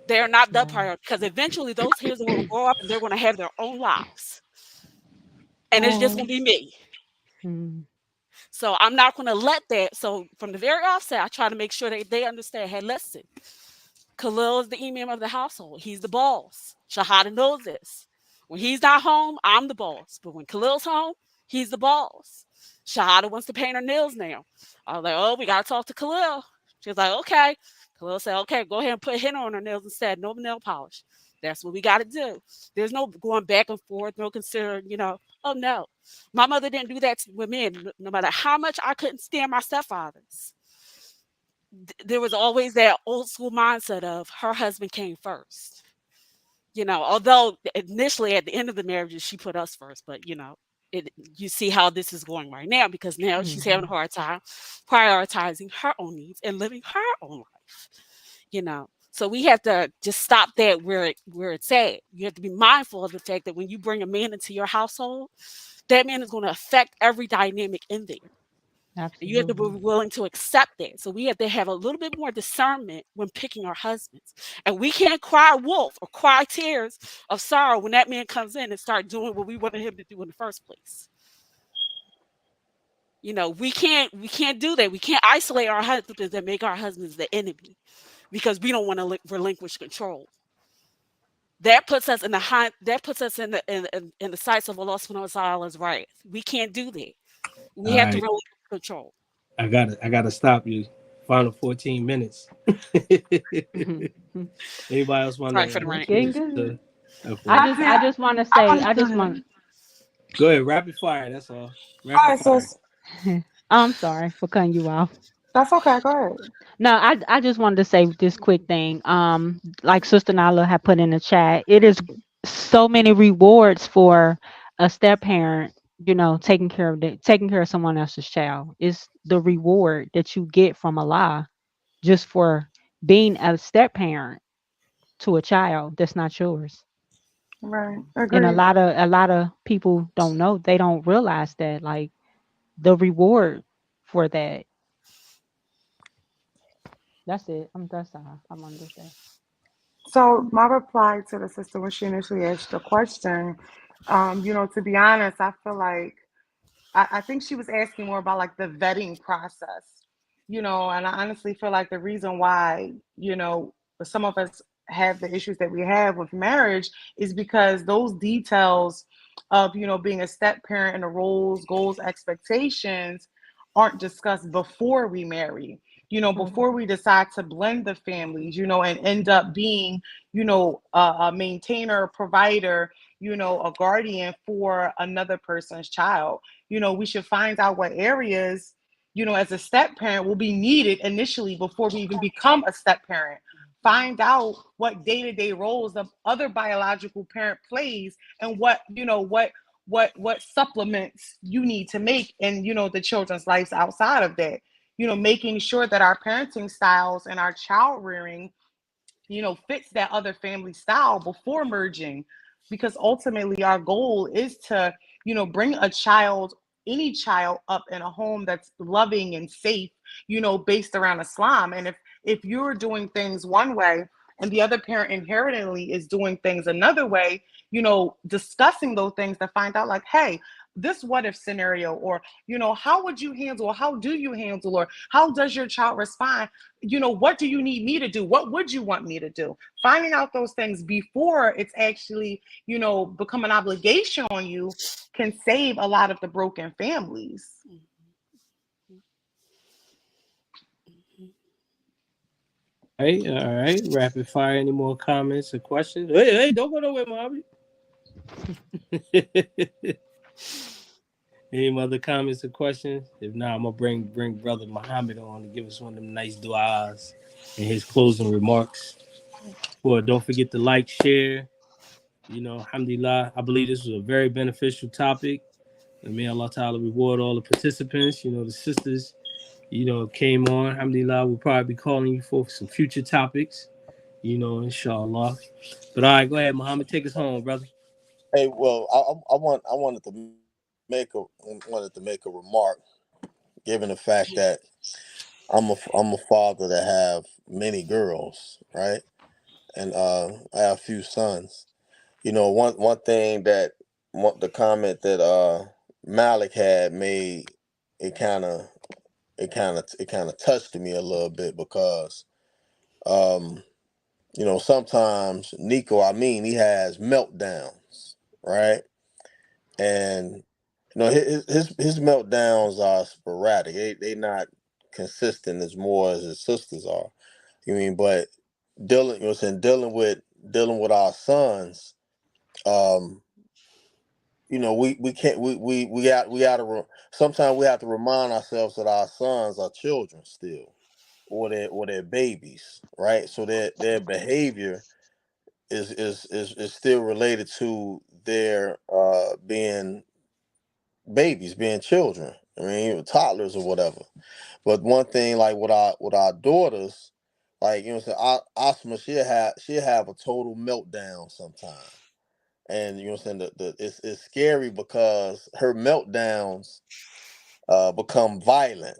They are not the Wow. priority because eventually those kids are going to grow up and they're going to have their own lives. And it's just going Mm. to be me. Mm. So I'm not going to let that. So from the very offset, I try to make sure that they understand, hey, listen, Khalil is the imam of the household. He's the boss. Shahada knows this. When he's not home, I'm the boss. But when Khalil's home, he's the boss. Shahada wants to paint her nails now. I was like, oh, we got to talk to Khalil. She was like, okay. Khalil said, okay, go ahead and put henna on her nails instead. No nail polish. That's what we got to do. There's no going back and forth, no considering, oh, no. My mother didn't do that with me. No matter how much I couldn't stand my stepfathers, there was always that old school mindset of her husband came first. Although initially at the end of the marriage she put us first, but you see how this is going right now because now she's having a Mhm. hard time prioritizing her own needs and living her own life. So we have to just stop that where it's at. You have to be mindful of the fact that when you bring a man into your household, that man is going to affect every dynamic in there. And you have to be Absolutely. willing to accept that. So we have to have a little bit more discernment when picking our husbands. And we can't cry wolf or cry tears of sorrow when that man comes in and start doing what we wanted him to do in the first place. We can't do that. We can't isolate our husbands and make our husbands the enemy because we don't want to relinquish control. That puts us in the sights of Allah subhanahu wa ta'ala's right. We can't do that. We All have to right, relinquish control. I gotta stop you. Final 14 minutes. Mhm. Anybody else want Sorry for the to It's rant. getting speak good. to? I Okay. I just did. I just want to I say want I to go just ahead. want Go ahead, rapid fire. That's all. All Rapid right, fire. sis. I'm sorry for cutting you off. That's okay. Go ahead. No, I just wanted to say this quick thing. Like Sister Nala had put in the chat, it is so many rewards for a step parent, taking care of someone else's child. It's the reward that you get from Allah just for being a step parent to a child that's not yours. Right. And a Agreed. lot of a lot of people don't know, they don't realize that, like, the reward for that. That's it. That's all I wanted to say. So my reply to the sister when she initially asked the question, to be honest, I feel like I think she was asking more about like the vetting process, and I honestly feel like the reason why, some of us have the issues that we have with marriage is because those details of, being a step parent and the roles, goals, expectations aren't discussed before we marry. Before we decide to blend the families, and end up being, a maintainer, provider, a guardian for another person's child. We should find out what areas, as a step parent will be needed initially before we even become a step parent. Find out what day-to-day roles the other biological parent plays and what supplements you need to make in, the children's lives outside of that. Making sure that our parenting styles and our child rearing, fits that other family style before merging. Because ultimately our goal is to, bring any child up in a home that's loving and safe, based around Islam. And if you're doing things one way and the other parent inherently is doing things another way, discussing those things to find out like, hey, this what if scenario, or how would you handle, or how do you handle, or how does your child respond, what do you need me to do, what would you want me to do? Finding out those things before it's actually become an obligation on you can save a lot of the broken families. All right. Rapid fire. Any more comments or questions? Hey, don't go nowhere, Muhammad. Any other comments or questions? If not, I'm gonna bring Brother Muhammad on to give us one of them nice du'as and his closing remarks. Well, don't forget to like, share. Alhamdulillah. I believe this was a very beneficial topic. And may Allah Ta'ala reward all the participants. The sisters, came on. Alhamdulillah, we'll probably be calling you for some future topics. Inshallah. But all right, go ahead, Muhammad. Take us home, brother. Hey, well, I wanted to make a remark, given the fact that I'm a father that have many girls, right? And I have a few sons. One thing that the comment that Malik had made, it kind of touched me a little bit, because sometimes Ameen, he has meltdowns, right? And his meltdowns are sporadic. They not consistent as more as his sisters are. But dealing with our sons, we can't sometimes we have to remind ourselves that our sons are children still, or they're babies, right? So their behavior is still related to their being babies, being children. Toddlers or whatever. But one thing, like with our daughters, like Asma, she'll have a total meltdown sometimes. And it's scary, because her meltdowns become violent,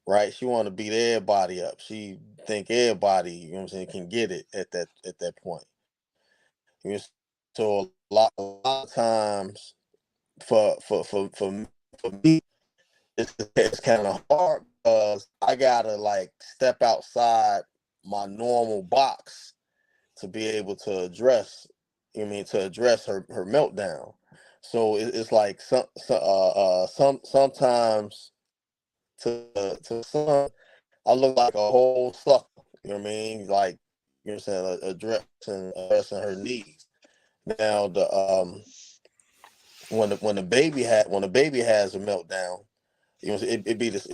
right? She want to beat everybody up. She think everybody, can get it at that point. So a lot of times for me, it's kind of hard, because I gotta like step outside my normal box to be able to address her meltdown. So it's like sometimes to some, I look like a whole sucker. Like, addressing her needs. Now when the baby has a meltdown, it be this.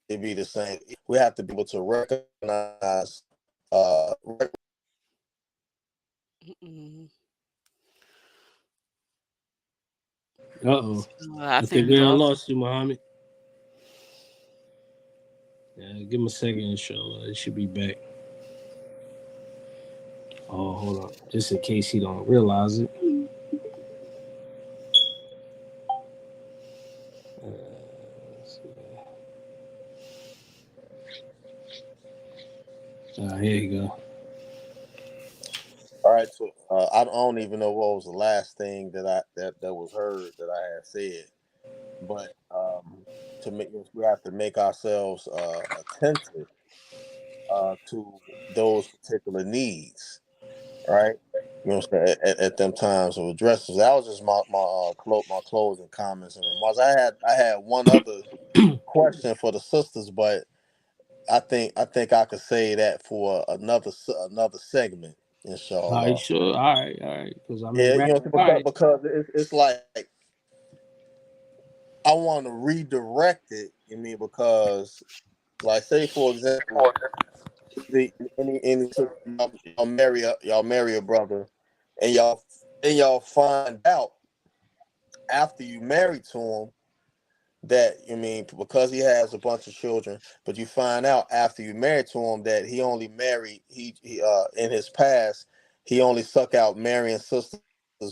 It'd be the same. We have to be able to recognize. I think we lost you, Muhammad. Yeah, give him a second, inshallah. It should be back. Oh, hold on. Just in case he don't realize it. Here you go. All right, so I don't even know what was the last thing that was heard that I had said, but we have to make ourselves attentive to those particular needs, right? At them times of addresses. That was just my closing comments and remarks. I had one other question for the sisters, but I think I could say that for another segment, All right, inshallah. sure. All right. Because Because it's like I want to redirect it. Because, like, say for example, any y'all marry a brother, and y'all find out after you married to him that because he has a bunch of children, but you find out after you married to him that he only married he in his past he only suck out marrying sisters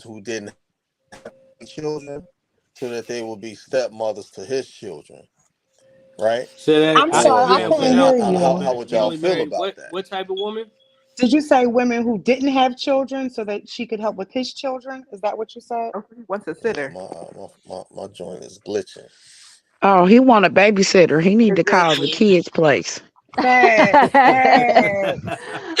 who didn't have children, so that they will be stepmothers to his children, right? I'm sorry, I couldn't hear you. How would y'all feel about that? What type of woman? Did you say women who didn't have children so that she could help with his children? Is that what you said? What's a Yeah, sitter? my joint is glitching. Oh, he want a babysitter. He need to call the Exactly. kids' place. Facts, facts,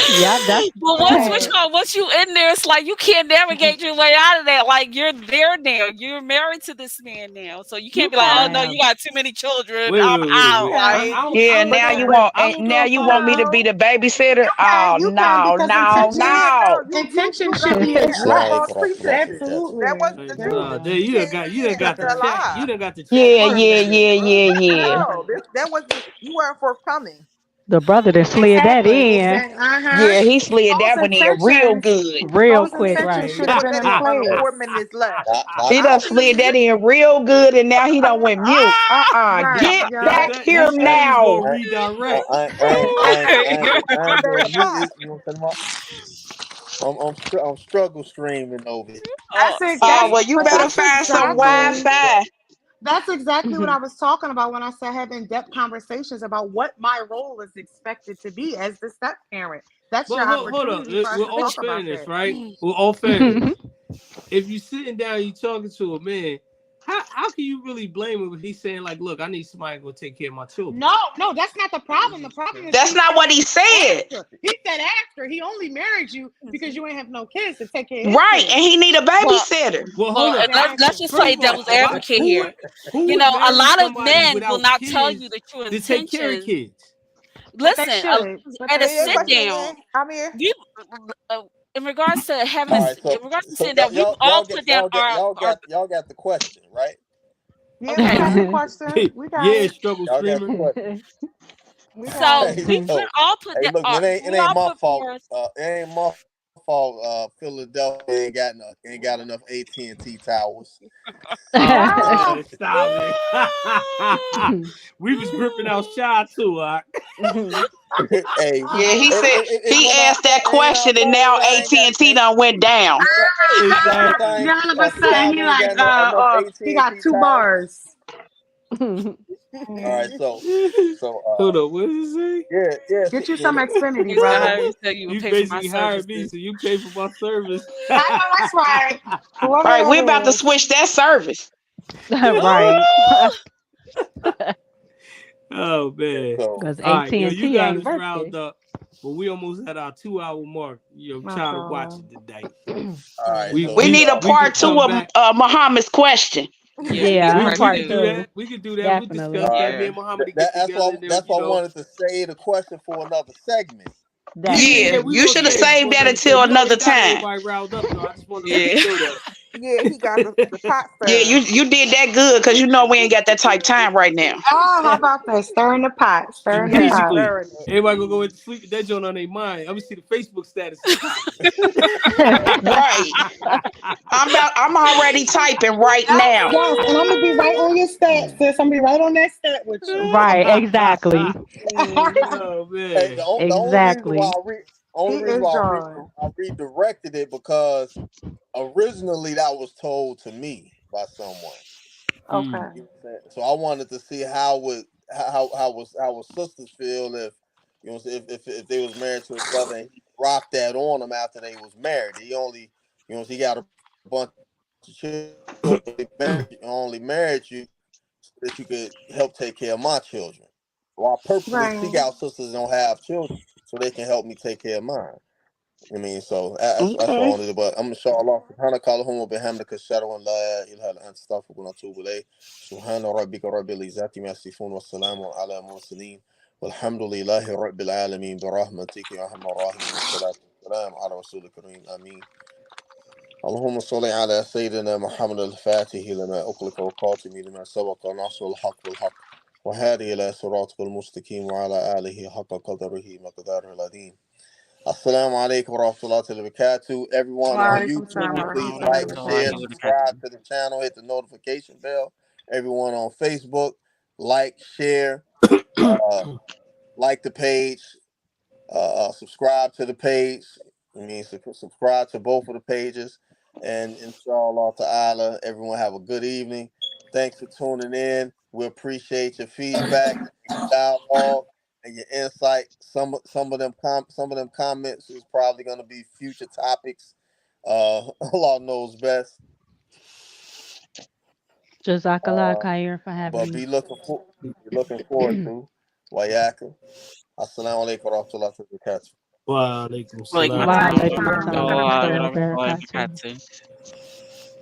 Yeah, that's Well, facts. once you in there, it's like you can't navigate your way out of that. Like you're there now. You're married to this man now. So you You can't be like, oh can. no, right. you got too many children. Wait, I'm wait, wait, out. wait. Like Okay. Yeah, But now then, you want I don't know now if you I want me to no, be the babysitter? Oh You can no, because no, intentions no. intentions got should to be take in that off Assalamu check. false alaikum warahmatullahi pretenses. wabarakatuh. That Absolutely. wasn't the like, There we truth. nah, go. there You you done can't got sit you here done and just got the tell chat. lie. You done got the chat Yeah, turned yeah, on yeah, us, bro. yeah, yeah. No, that wasn't. You weren't forthcoming. The brother that slid that Exactly. in Exactly. Uh-huh. Yeah, he slid Those that one in real intentions, good. real those quick, intentions right? should You have put been that in on under place. 4 minutes left. Not He I done don't slid believe that it. in real good, and now he done went mute. Right. Get Yeah. back That here thing is now. gonna redirect. I ain't Under doing attack. it. You know what I'm saying? I'm struggle streaming over here. oh, Oh see, well, you But better that's find some exactly Wi-Fi. That's exactly what I was talking about when I said have in-depth conversations about what my role is expected to be as the step parent. That's your But hold up, opportunity for us with to all talk about fairness, that. right? With all fairness, if you sitting down, you talking to a man, how can you really blame him if he's saying like, look, I need somebody to go take care of my children? No, that's not the problem. The problem is That's he not said what he said. after. He said after. He only married you because you ain't have no kids to take care of his Right, and kids. he need a well, babysitter. Well, hold well, and up. let's Exactly. just First play of all, devil's advocate here. who You would know, a marry lot of somebody men will without not tell you kids the true to take care of intentions. kids? But they Listen, should. But at a they Say your sit should. question down, again, Amir. we uh, in regards to having All right, in regards to so sitting down, we all put down our y'all got the question, right? Yeah, we okay. got the question. We got Yeah, it. struggle Y'all got the streamer. question. We got So it. Hey, we put so all put hey, that look, it we ain't all my put fault. forth. It ain't my fault. Philadelphia ain't got enough AT&T towers. Oh No. man, stop it. We was gripping out shy too, Hey, Yeah, he said it he wasn't our asked that fault. It ain't our question, and fault. now Y'all ain't AT got and T done went down. Exactly. Yeah, all of a sudden he Chicago ain't like got enough he AT&T got two towers. bars. All right, Mhm. so Hold up, what did it yeah. Get See, you some Xfinity, You said brother. how you said you say? would You pay for my basically hired me, services. so you pay for my service. I know that's right. Whoever Right, we about that to is. switch that service. Right. Oh man. so Because All right, yo, you AT&T got ain't us riled birthday. up, but we almost had our 2 hour mark. Child of MashaAllah. watching today. all right, We so We we need a we part could two come of back. Muhammad's question. Yeah, we need Yeah, part We could part two. do that. two. We could do that. We Definitely. discussed all that. right. Me Yeah. and Muhammad to get together and then That's why I wanted to say the question for another segment. yeah, Yeah, Definitely. we you gonna should have save it saved for that another until segment. We another already got time. everybody riled up though. I just wanted to let Yeah. you know that. Yeah, he got the pot Yeah, stirring. you did that good because you know we ain't got that type time right now. Oh, how about that? Stirring the pot. And Stirring the He's pot. basically, stirring it. everybody gonna go into sleep with that joint on their mind. I'm gonna see the Facebook status is popping. Right. I'm already typing right Yes, now. yes. And I'm gonna be right on your stat, sis. I'm gonna be right on that stat with you. Right, exactly. Oh Hey, man. the Exactly. He only reason is why drawing. I redirected it because originally that was told to me by someone. Mm. Okay. You know what I'm saying? So I wanted to see how would sisters feel if if they was married to a brother and he dropped that on them after they was married. He got a bunch of children. He only married you so that you could help take care of my children. Well, I purposely seek Right. out sisters that don't have children so they can help me take care of mine. I mean, so that's what I Okay. wanted to. But I'm inshallah. Subhana kallahumma wa bihamdika ashhadu an la ilaha illa anta astaghfiruka wa atubu ilayk. Subhana rabbika rabbil izzati ma yasifun wa salamun ala mursalin. Walhamdulillahi rabbil alamin bi rahmatika ya arhamar rahimin. Wassalatu wassalamu ala rasulil kareem. Ameen. اللهم صل على سيدنا محمد الفاتح لما أغلق والخاتم لما سبق ناصر الحق بالحق وهادي إلى صراطك المستقيم وعلى آله حق قدره مقداره العظيم. Assalamu alaikum wa rahmatullahi wa barakatuh. Everyone Wa on alaikum salam YouTube, wa please Wa rahmatullahi like, wa rahmatullahi share, wa barakatuh. subscribe barakatuh. to the channel, hit the notification bell. Everyone on Facebook, like, share, uh, like the page, subscribe to the page. I mean, subscribe to both of the pages. And inshallah ta'ala, everyone have a good evening. Thanks for tuning in. We appreciate your feedback, dialogue. and your insight. Some of them comments is probably going to be future topics. Allah knows best. Jazakallah khair for having But me. be looking forward to Wayaka. Assalamu alaikum wa rahmatullahi wa barakatuh. Wa alaikum Walaikum salam. Wa assalam alaikum warahmatullahi assalam wa wabarakatuh. barakatuh.